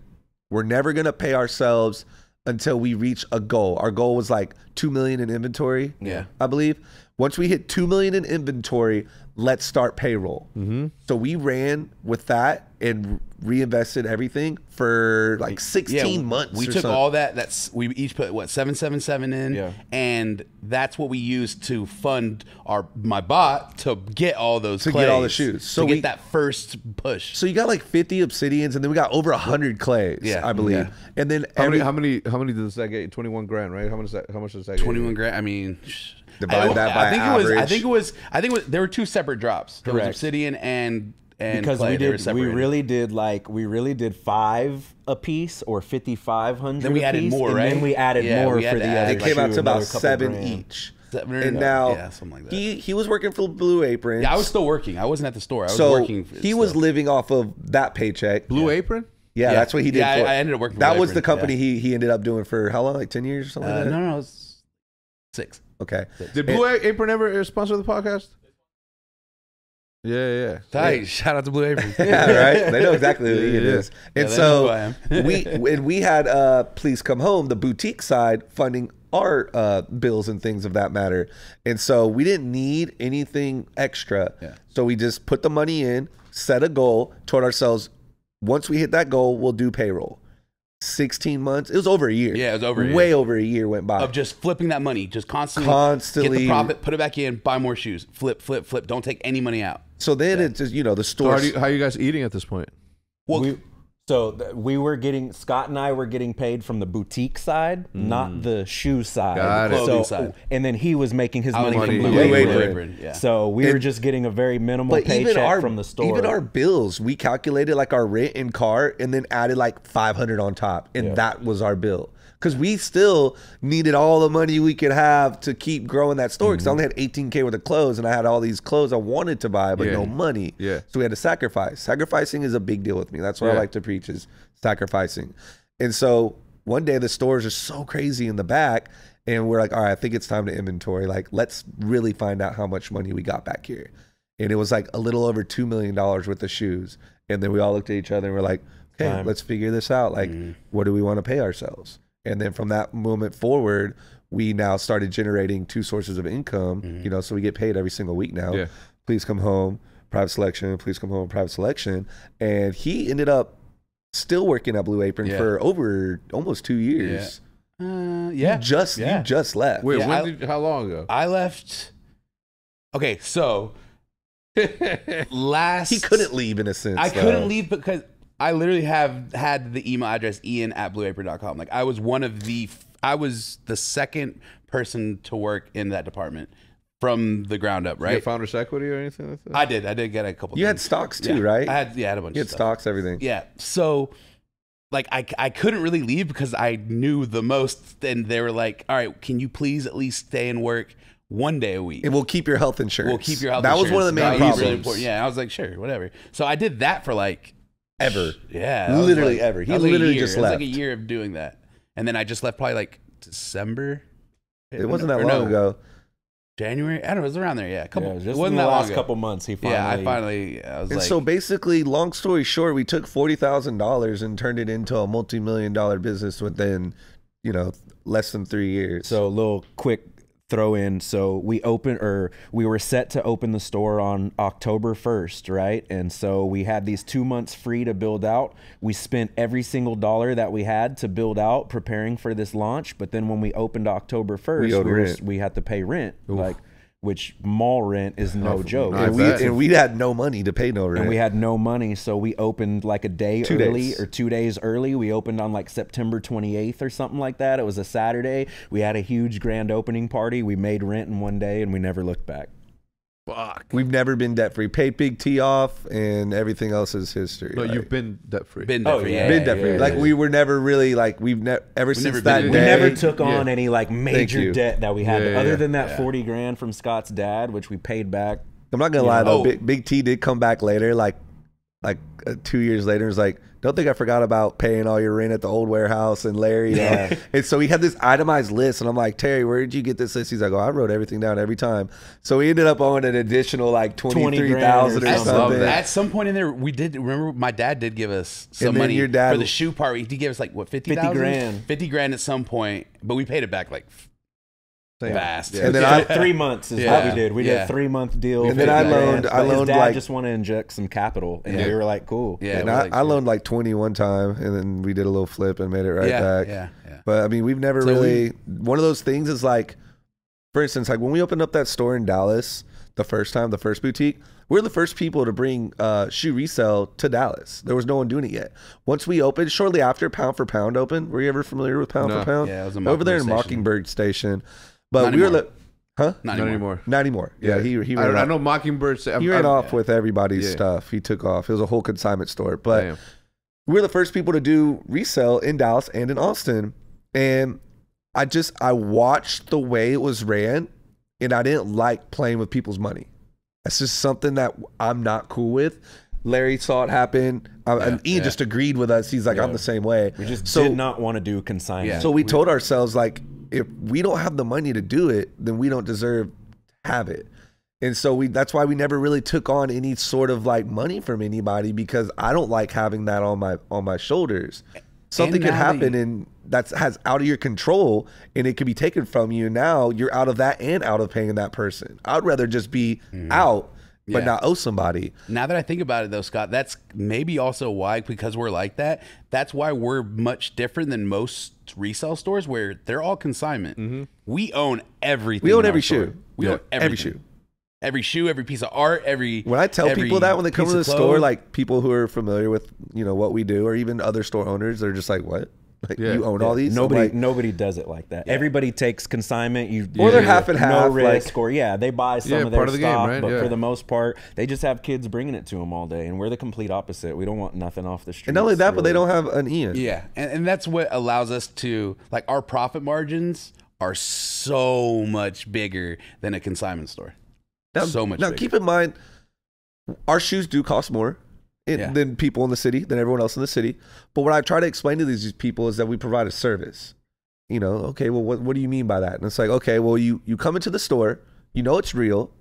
We're never gonna pay ourselves until we reach a goal. Our goal was like 2 million in inventory. Yeah. I believe. Once we hit 2 million in inventory, let's start payroll. Mm-hmm. So we ran with that and reinvested everything for like 16 months. We or took something. all that. We each put what 777 in, Yeah. and that's what we used to fund my bot to get all those To get all the clays, shoes. So to we- get that first push. So you got like 50 obsidians, and then we got over 100 clays, Yeah, I believe. yeah. And then How many does that get? 21 grand, right? How much does that get? 21 grand. I mean, Divide that by I think average. it was. There were 2 separate drops. There was Correct. obsidian and because clay. we They were did, we separated. really did 5 a piece or 5,500. Then we a added piece, more, and right? Then we added Yeah, more we for had the to add other it came out shoe, to about another couple 7 grand. each. And now something like that. he was working for Blue Apron. Yeah, I was still working. I wasn't at the store. I was so working. He was living off of that paycheck. Blue Apron? Yeah, that's what he did. Yeah, for, I ended up working. That for was Apron. the company he ended up doing for how long? Like 10 years or something like that? No, it was 6. Okay. Did Blue Apron ever sponsor the podcast? Yeah. Tight. Shout out to Blue Apron. Yeah, right. They know exactly who it is. And they know who I am. we had Please Come Home, the boutique side, funding our bills and things of that matter. And so we didn't need anything extra. Yeah. So we just put the money in, set a goal, told ourselves, once we hit that goal, we'll do payroll. 16 months. It was over a year. Yeah, it was over a year. Way over a year went by. Of just flipping that money, just constantly get the profit, put it back in, buy more shoes, flip. Don't take any money out. So then it's just, the So store. how are you guys eating at this point? Well, we were getting, Scott and I were getting paid from the boutique side, not the shoe side. Got it. Clothing side. And then he was making his I was money from making Blue Blue Apron. Apron, yeah. So we were just getting a very minimal paycheck from the store. Even our bills, we calculated like our rent and car and then added like 500 on top. And that was our bill. Because we still needed all the money we could have to keep growing that store. Because I only had 18K worth of clothes and I had all these clothes I wanted to buy, but no money. Yeah. So we had to sacrifice. Sacrificing is a big deal with me. That's what I like to preach is sacrificing. And so one day the stores are so crazy in the back and we're like, all right, I think it's time to inventory. Like, let's really find out how much money we got back here. And it was like a little over $2 million worth of shoes. And then we all looked at each other and we're like, okay, let's figure this out. Like, what do we want to pay ourselves? And then from that moment forward, we now started generating 2 sources of income, so we get paid every single week now. Yeah. Please Come Home, Private Selection, Please Come Home, Private Selection. And he ended up still working at Blue Apron for over almost 2 years. yeah. You just left. Wait, Yeah, how long ago? I left. Okay, so He couldn't leave in a sense. I couldn't leave because I literally have had the email address ian@blueapron.com. Like I was the second person to work in that department from the ground up, You right? get founder's equity or anything like that? I did get a couple. You had things. stocks too, Yeah. right? I had a bunch You of had stuff. stocks, everything. Yeah. So like I couldn't really leave because I knew the most and they were like, all right, can you please at least stay and work one day a week? And we'll keep your health insurance. We'll keep your health That insurance. was one of the main That was problems. really important. Yeah, I was like, sure, whatever. So I did that for like Ever. Yeah. that was Literally like- ever. He that was like a literally year. just It was left. like a year of doing that. And then I just left probably like December. It wasn't that Or long no, ago. January? I don't know. It was around there. Yeah. A couple. Yeah, it just wasn't in that the long last ago. couple months, he finally. I was And like, so basically, long story short, we took $40,000 and turned it into a multi-million-dollar business within, less than 3 years. So a little quick throw in. So we were set to open the store on October 1st, right? And so we had these 2 months free to build out. We spent every single dollar that we had to build out preparing for this launch. But then when we opened October 1st, we had to pay rent, which mall rent is no joke. and we had no money to pay no rent. And we had no money, so we opened like a day 2 early days. or 2 days early. We opened on like September 28th or something like that. It was a Saturday. We had a huge grand opening party. We made rent in one day, and we never looked back. Fuck. We've never been debt-free. Paid Big T off, and everything else is history. No, Like, you've been debt free. been there for yeah. been debt-free. yeah, like, yeah. we were never really, like, ever since never that been- day. We never took on any like major you. debt that we had, Yeah, other yeah. than that 40 grand from Scott's dad, which we paid back. I'm not going to lie, though. Oh. Big T did come back later, like 2 years later. It was like, don't think I forgot about paying all your rent at the old warehouse and Larry. Yeah. And so he had this itemized list, and I'm like, Terry, where did you get this list? He's like, I wrote everything down every time. So we ended up owing an additional like 23,000 or grand or something. something. At some point in there, we did remember my dad did give us some And then money your dad- for the shoe part. He did give us like what 50,000? 50 grand. 50 grand at some point, but we paid it back like fast. And then I 3 months is Yeah. what we did. We did Yeah. a 3-month deal. And then I 50 grand. loaned- I But his loaned, dad like- just wanted to inject some capital, and Yeah. we were like, cool. Yeah, And we're like, I loaned like 20 one time, and then we did a little flip and made it right yeah, back. yeah. But I mean, we've never So really. One of those things is like, for instance, like when we opened up that store in Dallas the first boutique, we're the first people to bring shoe resale to Dallas. There was no one doing it yet. Once we opened, shortly after, Pound for Pound opened. Were you ever familiar with Pound No. for Pound? Yeah, it was a over there in Mockingbird Mockingbird Station. But Not we were anymore. huh? Not Not anymore. anymore. Not anymore. Yeah, he I ran off. know Mockingbird. He ran off with everybody's Yeah. stuff. He took off. It was a whole consignment store. But Damn. we were the first people to do resale in Dallas and in Austin. And I watched the way it was ran, and I didn't like playing with people's money. That's just something that I'm not cool with. Larry saw it happen, and Ian just agreed with us. He's like, I'm the same way. We just did not want to do consignment. Yeah. So we told ourselves, like, if we don't have the money to do it, then we don't deserve to have it. And so that's why we never really took on any sort of like money from anybody, because I don't like having that on my shoulders. Something could happen and has out of your control, and it could be taken from you. And now you're out of that and out of paying that person. I'd rather just be out, but not owe somebody. Now that I think about it though, Scott, that's maybe also why, because we're like that, that's why we're much different than most resale stores where they're all consignment. We own everything. We own every shoe. We own every shoe. Every shoe, every piece of art, when I tell people that when they come to the store, like people who are familiar with, you know, what we do, or even other store owners, they're just like, what? Like, you own all these? Nobody does it like that. Yeah. Everybody takes consignment. Or they're half and half. No risk, or they buy some of their part of the stock, game, right? But for the most part, they just have kids bringing it to them all day, and we're the complete opposite. We don't want nothing off the street. And not only that, but they don't have an Ian. Yeah, and that's what allows us to, like, our profit margins are so much bigger than a consignment store. So much. Now, keep in mind, our shoes do cost more than people in the city, than everyone else in the city. But what I try to explain to these people is that we provide a service. You know, okay, well, what do you mean by that? And it's like, okay, well, you come into the store, you know it's real,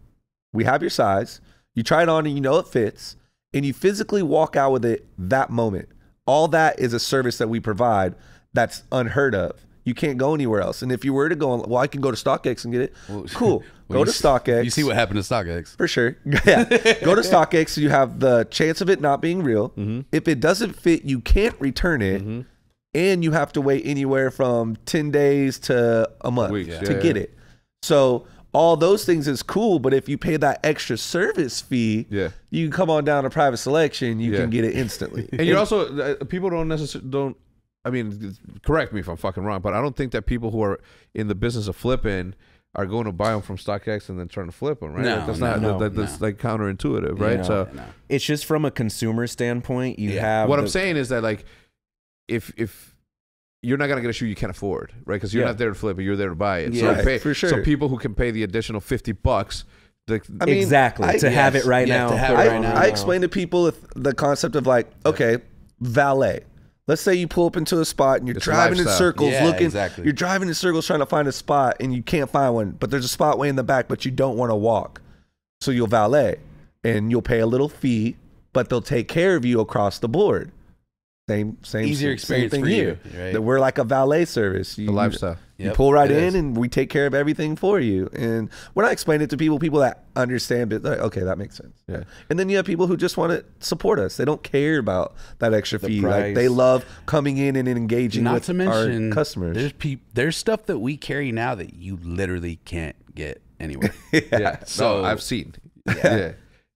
we have your size, you try it on and you know it fits, and you physically walk out with it that moment. All that is a service that we provide that's unheard of. You can't go anywhere else. And if you were to go, well, I can go to StockX and get it. Cool. Go to StockX. You see what happened to StockX. For sure. Yeah. Go to StockX. You have the chance of it not being real. If it doesn't fit, you can't return it. And you have to wait anywhere from 10 days to a month to get it. So all those things is cool. But if you pay that extra service fee, you can come on down to Private Selection. You can get it instantly. And you're also, people don't, I mean, correct me if I'm fucking wrong, but I don't think that people who are in the business of flipping are going to buy them from StockX and then trying to flip them, right? That's like counterintuitive, right? So it's just from a consumer standpoint. You have what I'm saying is that, like, if you're not gonna get a shoe you can't afford, right? Because you're not there to flip it, you're there to buy it. So for sure. So people who can pay the additional $50, to have it right now. I explain to people the concept of, like, okay, valet. Let's say you pull up into a spot and you're driving in circles You're driving in circles trying to find a spot and you can't find one, but there's a spot way in the back, but you don't want to walk. So you'll valet and you'll pay a little fee, but they'll take care of you across the board. Same easier experience thing for here. You, right? That we're like a valet service. The lifestyle. You pull right in and we take care of everything for you. And when I explain it to people that understand it, like, okay, that makes sense. Yeah. And then you have people who just want to support us. They don't care about that extra fee. Like, they love coming in and engaging with our customers. There's stuff that we carry now that you literally can't get anywhere. So I've seen.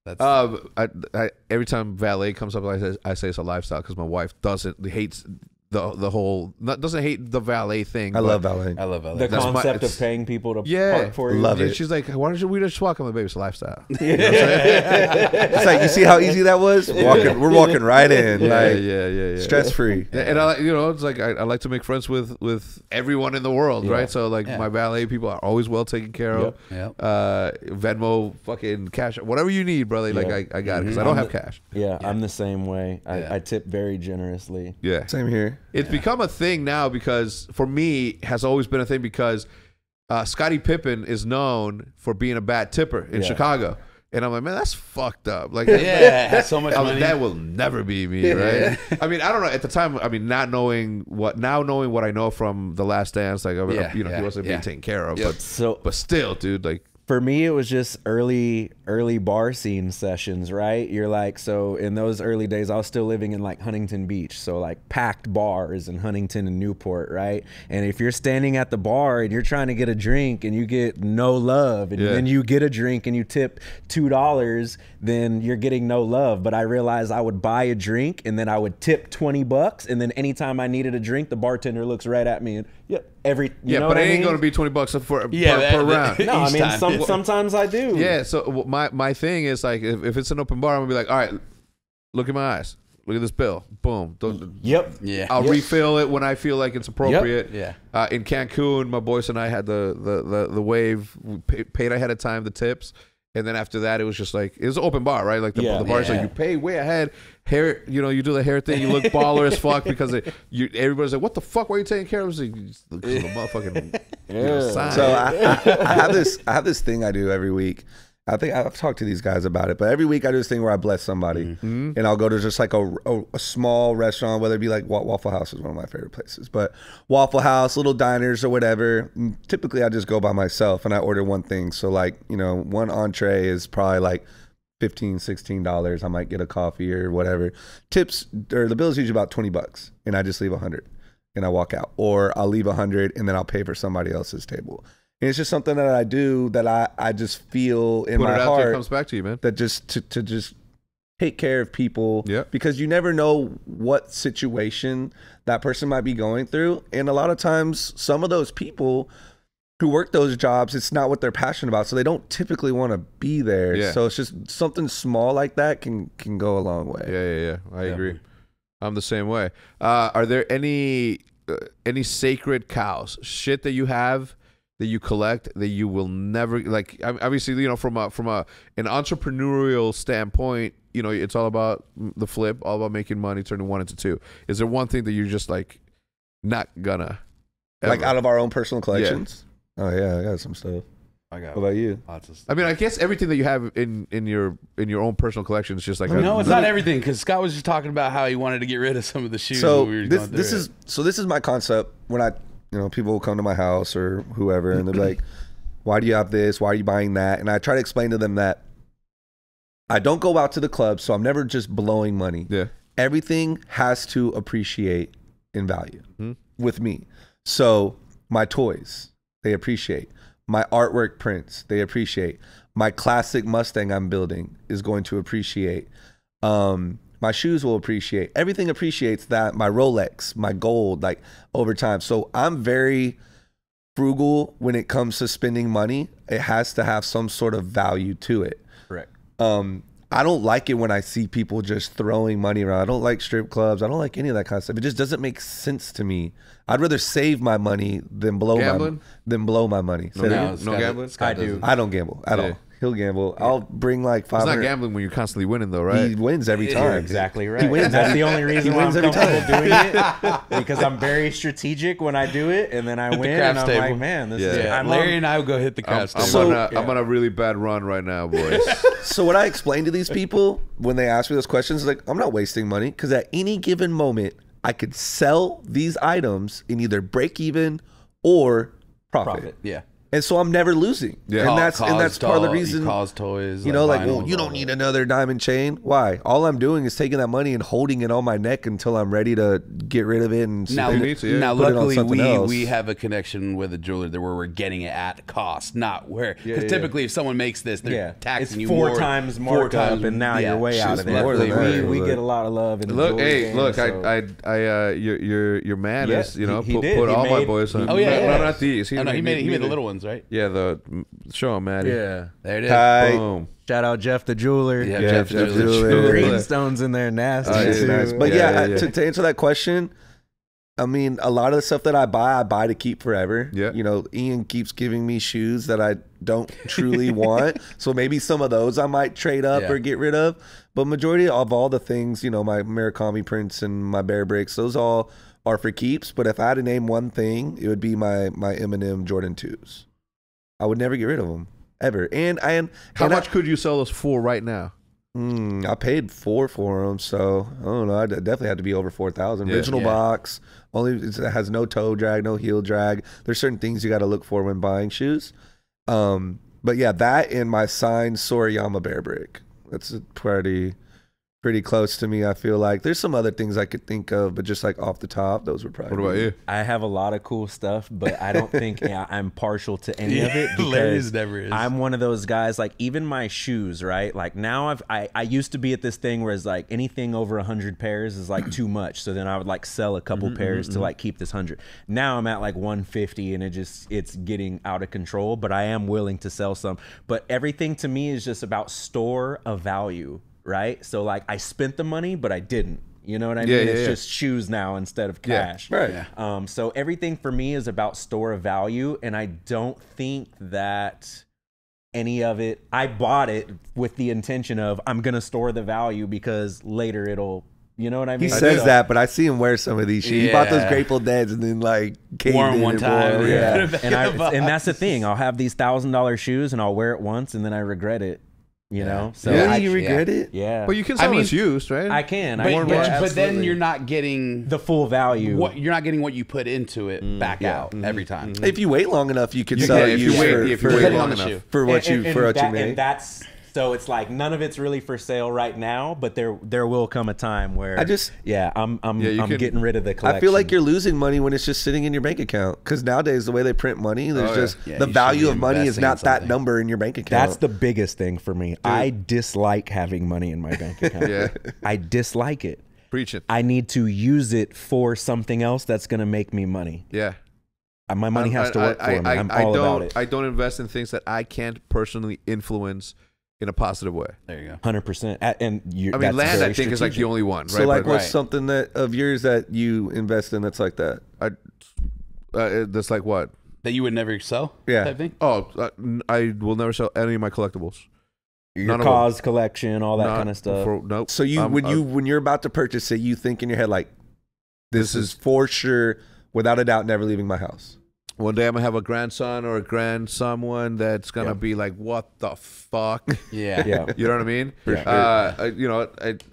Every time valet comes up, I say it's a lifestyle, because my wife hates the whole, doesn't hate the valet thing. I love valet. The concept of paying people to park for you. Love it. She's like, why don't we just walk? I'm like, baby, it's a lifestyle. It's like, you see how easy that was? We're walking right in. Stress free. And I, it's like, I like to make friends with everyone in the world, right? So, like, my valet people are always well taken care of. Venmo, fucking cash, whatever you need, brother. Like, I got it, because I don't have cash. I'm the same way. I tip very generously. Same here. It's become a thing now, because for me has always been a thing, because Scottie Pippen is known for being a bad tipper in Chicago. And I'm like, man, that's fucked up. Like, so much money. That will never be me, right? I mean, I don't know. At the time, I mean, knowing what I know from The Last Dance, like, he wasn't being taken care of. But still, dude, like, for me, it was just early bar scene sessions, right? You're like, so in those early days, I was still living in like Huntington Beach. So like packed bars in Huntington and Newport, right? And if you're standing at the bar and you're trying to get a drink and you get no love, and then you get a drink and you tip $2, then you're getting no love. But I realized I would buy a drink and then I would tip $20. And then anytime I needed a drink, the bartender looks right at me and but it ain't going to be $20 per round. No, I mean, sometimes I do. Yeah. So my thing is, like, if it's an open bar, I'm gonna be like, all right, look in my eyes. Look at this bill. Boom. Yep. Yeah. I'll refill it when I feel like it's appropriate. Yeah. In Cancun, my boys and I had the wave. We paid ahead of time the tips. And then after that, it was just like, it was an open bar, right? Like the bar, so you pay way ahead. Hair, you know, you do the hair thing, you look baller as fuck because everybody's like, what the fuck? Why are you taking care of us? Look at the motherfucking sign. So I have this thing I do every week. I think I've talked to these guys about it, but every week I do this thing where I bless somebody, and I'll go to just like a small restaurant, whether it be like Waffle House is one of my favorite places, but Waffle House, little diners or whatever. Typically, I just go by myself and I order one thing. So like, you know, one entree is probably like $15, $16. I might get a coffee or whatever. Tips or the bill is usually about $20, and I just leave 100 and I walk out, or I'll leave 100 and then I'll pay for somebody else's table. And it's just something that I do that I just feel in my heart. It comes back to you, man. That just to just take care of people. Yeah. Because you never know what situation that person might be going through. And a lot of times, some of those people who work those jobs, it's not what they're passionate about. So they don't typically want to be there. Yeah. So it's just something small like that can go a long way. Yeah. I agree. I'm the same way. Are there any sacred cows? Shit that you have that you collect that you will never, like, obviously, you know, from an entrepreneurial standpoint, you know, it's all about the flip, all about making money, turning one into two. Is there one thing that you're just like not gonna ever? Like out of our own personal collections? Yeah. Oh yeah, I got some stuff. I got What about you? lots of stuff. I mean, I guess everything that you have in your own personal collection is just like No, it's not everything, because Scott was just talking about how he wanted to get rid of some of the shoes. So when we were this is my concept. When you know, people will come to my house or whoever, and they're like, why do you have this? Why are you buying that? And I try to explain to them that I don't go out to the club, so I'm never just blowing money. Yeah. Everything has to appreciate in value with me. So my toys, they appreciate. My artwork prints, they appreciate. My classic Mustang I'm building is going to appreciate. My shoes will appreciate. Everything appreciates that. My Rolex, my gold, like over time. So I'm very frugal when it comes to spending money. It has to have some sort of value to it. Correct. I don't like it when I see people just throwing money around. I don't like strip clubs. I don't like any of that kind of stuff. It just doesn't make sense to me. I'd rather save my money than blow my money. No gambling? I do. I don't gamble at all. He'll gamble. I'll bring like 500. It's not gambling when you're constantly winning, though, right? He wins every time. You're exactly right. He wins. And that's the only reason why I'm every comfortable doing it, because I'm very strategic when I do it, and then I win, and I'm like, man, this is. Larry and I will go hit the craps I'm table. on a really bad run right now, boys. So what I explain to these people when they ask me those questions is like, I'm not wasting money, because at any given moment, I could sell these items and either break even or profit. Yeah. And so I'm never losing. Yeah. And that's part of the reason. Cause toys. You know, like, well, you don't need another diamond chain. Why? All I'm doing is taking that money and holding it on my neck until I'm ready to get rid of it. And now, now luckily, we have a connection with a jeweler where we're getting it at cost, not where. Because typically, if someone makes this, they're taxing you four times markup, and now you're way out of it. Luckily, we get a lot of love. In the Look, your man is, you know, put all my boys on. Oh yeah, not these. He made the little ones, right? Yeah, show him, Maddie. Yeah, there it is. Boom. Shout out Jeff the jeweler. Yeah, Jeff the jeweler. Greenstones in there, nasty. Nice. But to answer that question, I mean, a lot of the stuff that I buy to keep forever. Yeah. You know, Ian keeps giving me shoes that I don't truly want. So maybe some of those I might trade up or get rid of. But majority of all the things, you know, my Murakami prints and my Bear Bricks, those all are for keeps. But if I had to name one thing, it would be my Eminem Jordan 2s. I would never get rid of them ever. How much could you sell those for right now? I paid $4 for them, so I don't know. I definitely had to be over 4,000. Original box, only it has no toe drag, no heel drag. There's certain things you got to look for when buying shoes. But yeah, that and my signed Sorayama Bear Brick. That's pretty close to me. I feel like there's some other things I could think of, but just like off the top, those would probably. What about you? I have a lot of cool stuff, but I don't think I'm partial to any of it, because I'm one of those guys. Like even my shoes, right? Like now I used to be at this thing where it's like anything over 100 pairs is like too much. So then I would like sell a couple pairs to like keep this 100. Now I'm at like 150, and it's getting out of control. But I am willing to sell some. But everything to me is just about store of value. Right? So like I spent the money, but I didn't. You know what I mean? It's just shoes now instead of cash. Right. Yeah. So everything for me is about store of value, and I don't think that any of it, I bought it with the intention of I'm going to store the value because later it'll, you know what I mean? He says that, but I see him wear some of these shoes. He bought those Grateful Deads and then like wore them one time. Yeah. And that's the thing. I'll have these $1,000 shoes and I'll wear it once and then I regret it. You know, so you regret it? Yeah, but you can sell as used, right? I can. But then you're not getting the full value. You're not getting what you put into it back out every time. If you wait long enough, you could sell it if you wait long enough for what you made. And that's so it's like none of it's really for sale right now, but there will come a time where I'm getting rid of the collection. I feel like you're losing money when it's just sitting in your bank account because nowadays the way they print money, there's the value of money is not that number in your bank account. That's the biggest thing for me. Dude. I dislike having money in my bank account. I dislike it. Preach it. I need to use it for something else that's going to make me money. Yeah. My money has to work for me. I'm all about it. I don't invest in things that I can't personally influence in a positive way. There you go. 100%. And land, I think, is like the only one, right? So, like, what's something that of yours that you invest in that's like that? That's like what? That you would never sell? Yeah. Type thing? Oh, I will never sell any of my collectibles. Your cause collection, all that kind of stuff. Nope. So when you're about to purchase it, you think in your head like, this is for sure, without a doubt, never leaving my house. One day I'm gonna have a grandson or a grandsomeone that's gonna be like, "What the fuck?" Yeah. You know what I mean?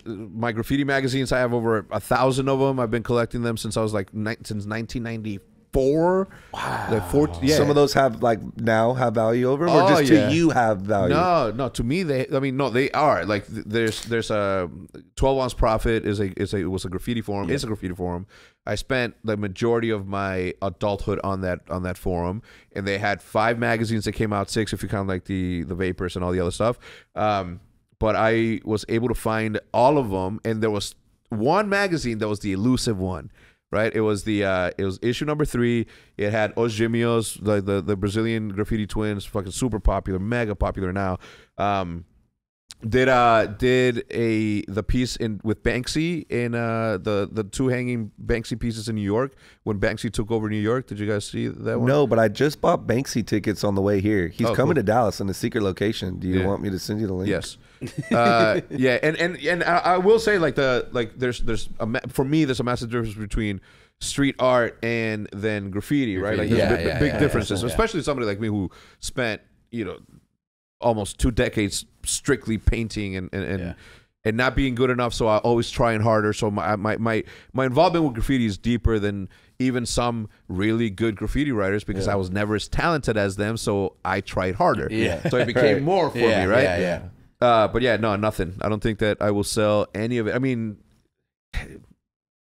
My graffiti magazines, I have over 1,000 of them. I've been collecting them since I was like since 1994. Wow. Some of those have value over them, or just to you have value. No. To me, they are like there's a 12 Ounce Profit was a graffiti forum. It's a graffiti forum. I spent the majority of my adulthood on that forum, and they had 5 magazines that came out, 6 if you count like the Vapors and all the other stuff. But I was able to find all of them, and there was one magazine that was the elusive one, right? It was issue number 3. It had Os Gêmeos, the Brazilian graffiti twins, fucking super popular, mega popular now. Did the piece with Banksy in the 2 hanging Banksy pieces in New York when Banksy took over New York? Did you guys see that one? No, but I just bought Banksy tickets on the way here. He's coming to Dallas in a secret location. Do you want me to send you the link? Yes. And I will say for me there's a massive difference between street art and then graffiti, right? Like there's big differences, especially somebody like me who spent almost 2 decades strictly painting and not being good enough, so I always trying harder. So my involvement with graffiti is deeper than even some really good graffiti writers because I was never as talented as them, so I tried harder. So it became more for me, right? But nothing. I don't think that I will sell any of it. I mean,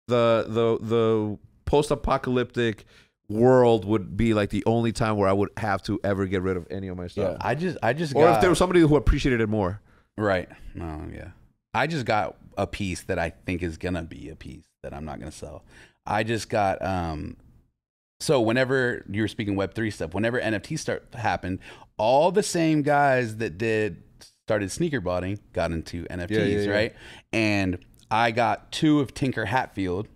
the post-apocalyptic world would be like the only time where I would have to ever get rid of any of my stuff. I just or if there was somebody who appreciated it more. Right. I just got a piece that I think is gonna be a piece that I'm not gonna sell. I just got so whenever you were speaking Web3 stuff, whenever NFTs happened, all the same guys that started sneaker botting got into NFTs, right? And I got 2 of Tinker Hatfield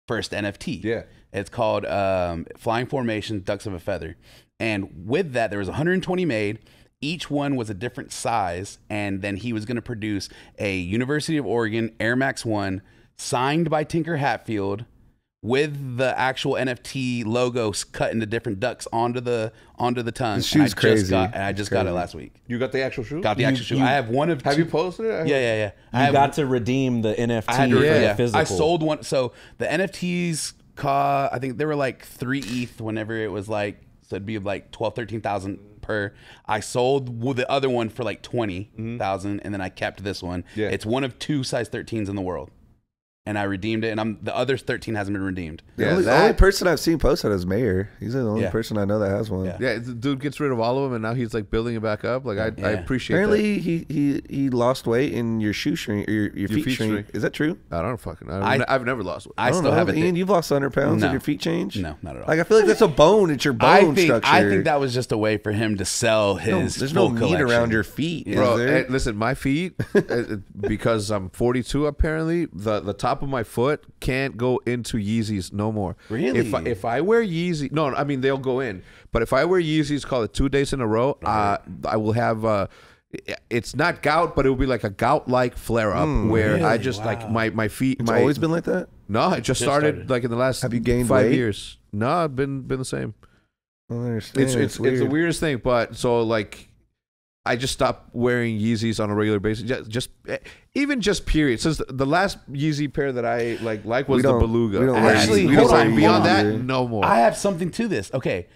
first NFT. Yeah. It's called Flying Formation, Ducks of a Feather. And with that, there was 120 made. Each one was a different size. And then he was going to produce a University of Oregon Air Max 1 signed by Tinker Hatfield with the actual NFT logos cut into different ducks onto the tongue. This shoe's crazy. I just got it last week. You got the actual shoe? Got the actual shoe. I have one of Have you posted it? Yeah. You got to redeem the NFT for the physical. I sold one. So the NFTs I think they were like 3 ETH whenever it was like, so it'd be like 13,000 per. I sold the other one for like 20,000 and then I kept this one. Yeah. It's one of 2 size 13s in the world. And I redeemed it, and the other 13 hasn't been redeemed. The only person I've seen post that is Mayor. He's the only person I know that has one. Yeah, the dude gets rid of all of them, and now he's like building it back up. Like I appreciate. Apparently, he lost weight and your shoe shrink, or your feet shrink. Is that true? I don't fucking. I've never lost weight. I still have it. Ian, you've lost 100 pounds and your feet changed? No, not at all. Like I feel like that's a bone. It's your bone structure. I think that was just a way for him to sell his. There's full no meat collection around your feet, bro. Listen, my feet, because I'm 42. Apparently, the top top of my foot can't go into Yeezys no more. Really? If I wear Yeezy, no, I mean they'll go in. But if I wear Yeezys, call it 2 days in a row, I will have. It's not gout, but it will be like a gout-like flare-up where really? I just like my feet. It's always been like that? No, it just started like in the last. Have you gained 5 weight? years? No, I've been the same. I don't understand. It's the weirdest thing, but so like I just stopped wearing Yeezys on a regular basis. Just even just period. Since the last Yeezy pair that I like was the Beluga. We don't wear Actually, Yeezys. We hold don't on, wear beyond Yeezys. that, no more. I have something to this. Okay.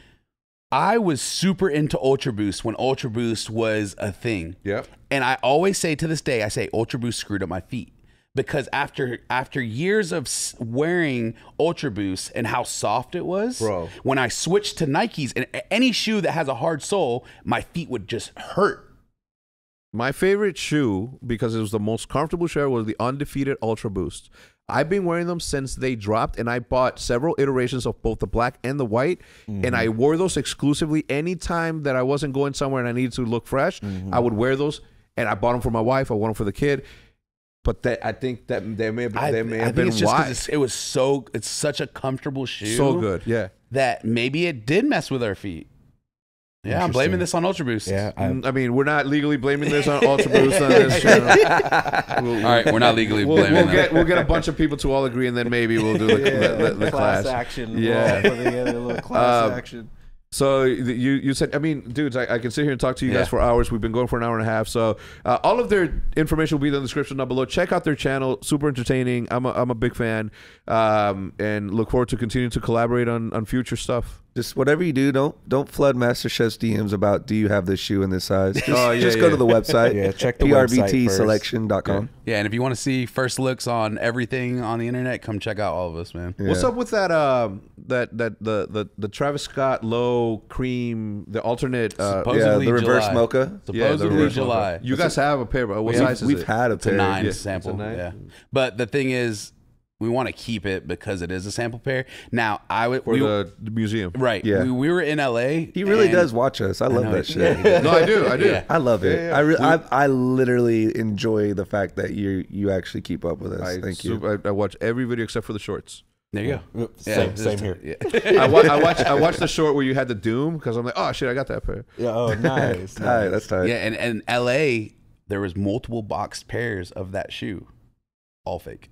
I was super into Ultra Boost when Ultra Boost was a thing. Yep. And I always say to this day, I say Ultra Boost screwed up my feet. Because after years of wearing Ultra Boost and how soft it was, Bro. when I switched to Nikes and any shoe that has a hard sole, my feet would just hurt. My favorite shoe, because it was the most comfortable shoe, was the Undefeated Ultra Boost. I've been wearing them since they dropped, and I bought several iterations of both the black and the white, and I wore those exclusively anytime that I wasn't going somewhere and I needed to look fresh. I would wear those, and I bought them for my wife. I bought them for the kid. But I think that they may have been it's just why. 'cause it's such a comfortable shoe. So good, yeah. That maybe it did mess with our feet. Yeah, I'm blaming this on Ultra Boost. Yeah, I mean, we're not legally blaming this on Ultra Boost on this channel. All right, we're not legally blaming that. We'll get a bunch of people to all agree, and then maybe we'll do the class action. Yeah. We'll put together a little class action. So you said, I mean, dudes, I can sit here and talk to you guys for hours. We've been going for an hour and a half. So all of their information will be in the description down below. Check out their channel. Super entertaining. I'm a big fan, and look forward to continuing to collaborate on future stuff. Just whatever you do, don't flood Master Chef's DMs about do you have this shoe in this size. Just, just go to the website. Yeah, check the website first. prbtselection.com. Yeah, and if you want to see first looks on everything on the internet, come check out all of us, man. What's up with that? The Travis Scott low cream, the alternate. Supposedly the reverse July. mocha. Supposedly reverse July. You guys have a pair, but what size is We've it? had a It's a pair. 9 Yeah, sample. it's a 9. Yeah, but the thing is, we want to keep it because it is a sample pair. Now, For the museum. right. Yeah. We were in LA. He really and- does watch us. I love know that it. shit. No, I do. Yeah. I love it. Yeah. I literally enjoy the fact that you actually keep up with us. Thank you. I watch every video except for the shorts. There you go. Same here. Yeah. I watched the short where you had the Doom because I'm like, oh shit, I got that pair. Yeah, oh, nice. Tight, that's tight. Yeah, and LA, there was multiple boxed pairs of that shoe, all fake.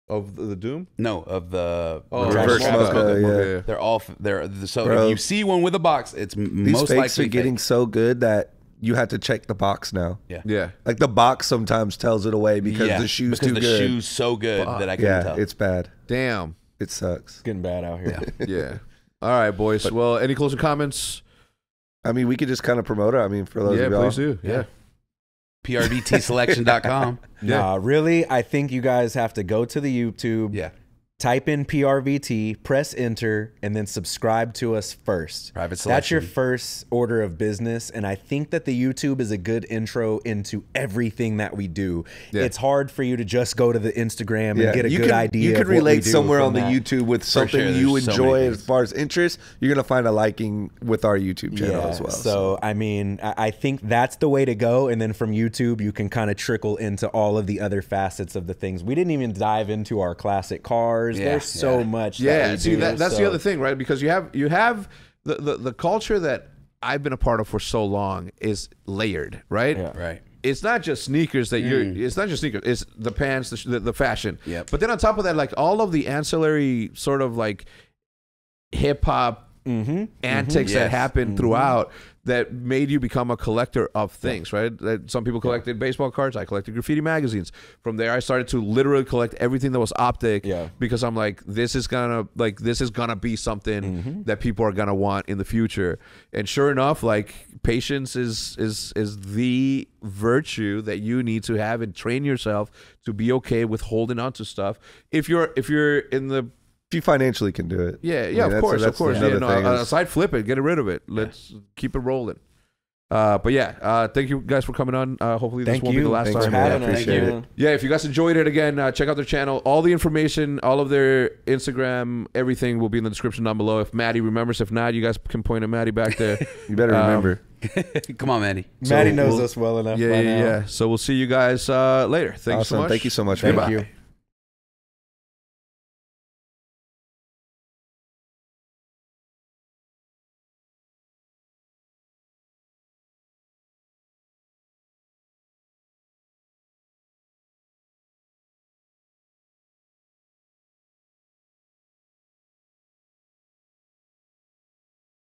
Of the Doom? No, of the reverse Travis mocha, Scott. yeah. They're all they're so Bro. if you see one with a box, it's These most fakes likely are getting fake. so good that you have to check the box now. Yeah. Like the box sometimes tells it away because Yeah, the shoe's because too the good. shoe's so good that I couldn't Yeah, tell. it's bad. Damn. It sucks. Getting bad out here. Yeah. All right, boys. Well, any closing comments? I mean, we could just kind of promote it. I mean, for those Yeah, of y'all. please do. Yeah. PRVTselection.com. Yeah. Nah, really, I think you guys have to go to the YouTube. Yeah. Type in PRVT, press enter, and then subscribe to us first. Private That's your selection. first order of business. And I think that the YouTube is a good intro into everything that we do. Yeah. It's hard for you to just go to the Instagram Yeah. and get a you good can, idea. You of can what we relate do somewhere from on the that. YouTube with something sure, you there's so enjoy many as things. far as interest. You're gonna find a liking with our YouTube channel as well. So, I mean, I think that's the way to go. And then from YouTube, you can kind of trickle into all of the other facets of the things. We didn't even dive into our classic cars. Yeah, There's so much. Yeah, that we see, do, that's so- the other thing, right? Because you have the culture that I've been a part of for so long is layered, right? Yeah. Right. It's not just sneakers that you're. It's not just sneakers. It's the pants, the fashion. Yep. But then on top of that, like all of the ancillary sort of like hip hop antics that Yes. happened throughout that made you become a collector of things, right? That some people collected baseball cards. I collected graffiti magazines. From there, I started to literally collect everything that was optic. Yeah. Because I'm like, this is gonna be something that people are gonna want in the future. And sure enough, like patience is the virtue that you need to have and train yourself to be okay with holding on to stuff. If you're in the if you financially can do it. yeah, I mean, of that's- course. that's Yeah, another no, thing is- aside flip it, get rid of it. Let's keep it rolling. But yeah, thank you guys for coming on. Hopefully this Thank won't be you. the last Thanks time. for having I us. appreciate man. it. Yeah, if you guys enjoyed it, again, check out their channel. All the information, all of their Instagram, everything will be in the description down below. If Maddie remembers, if not, you guys can point at Maddie back there. You better remember. Come on, Manny. Maddie knows we'll- us well enough. Yeah, by yeah, now. yeah. So we'll see you guys later. Thank you so Awesome. much. Thank you so much. Thank man. you.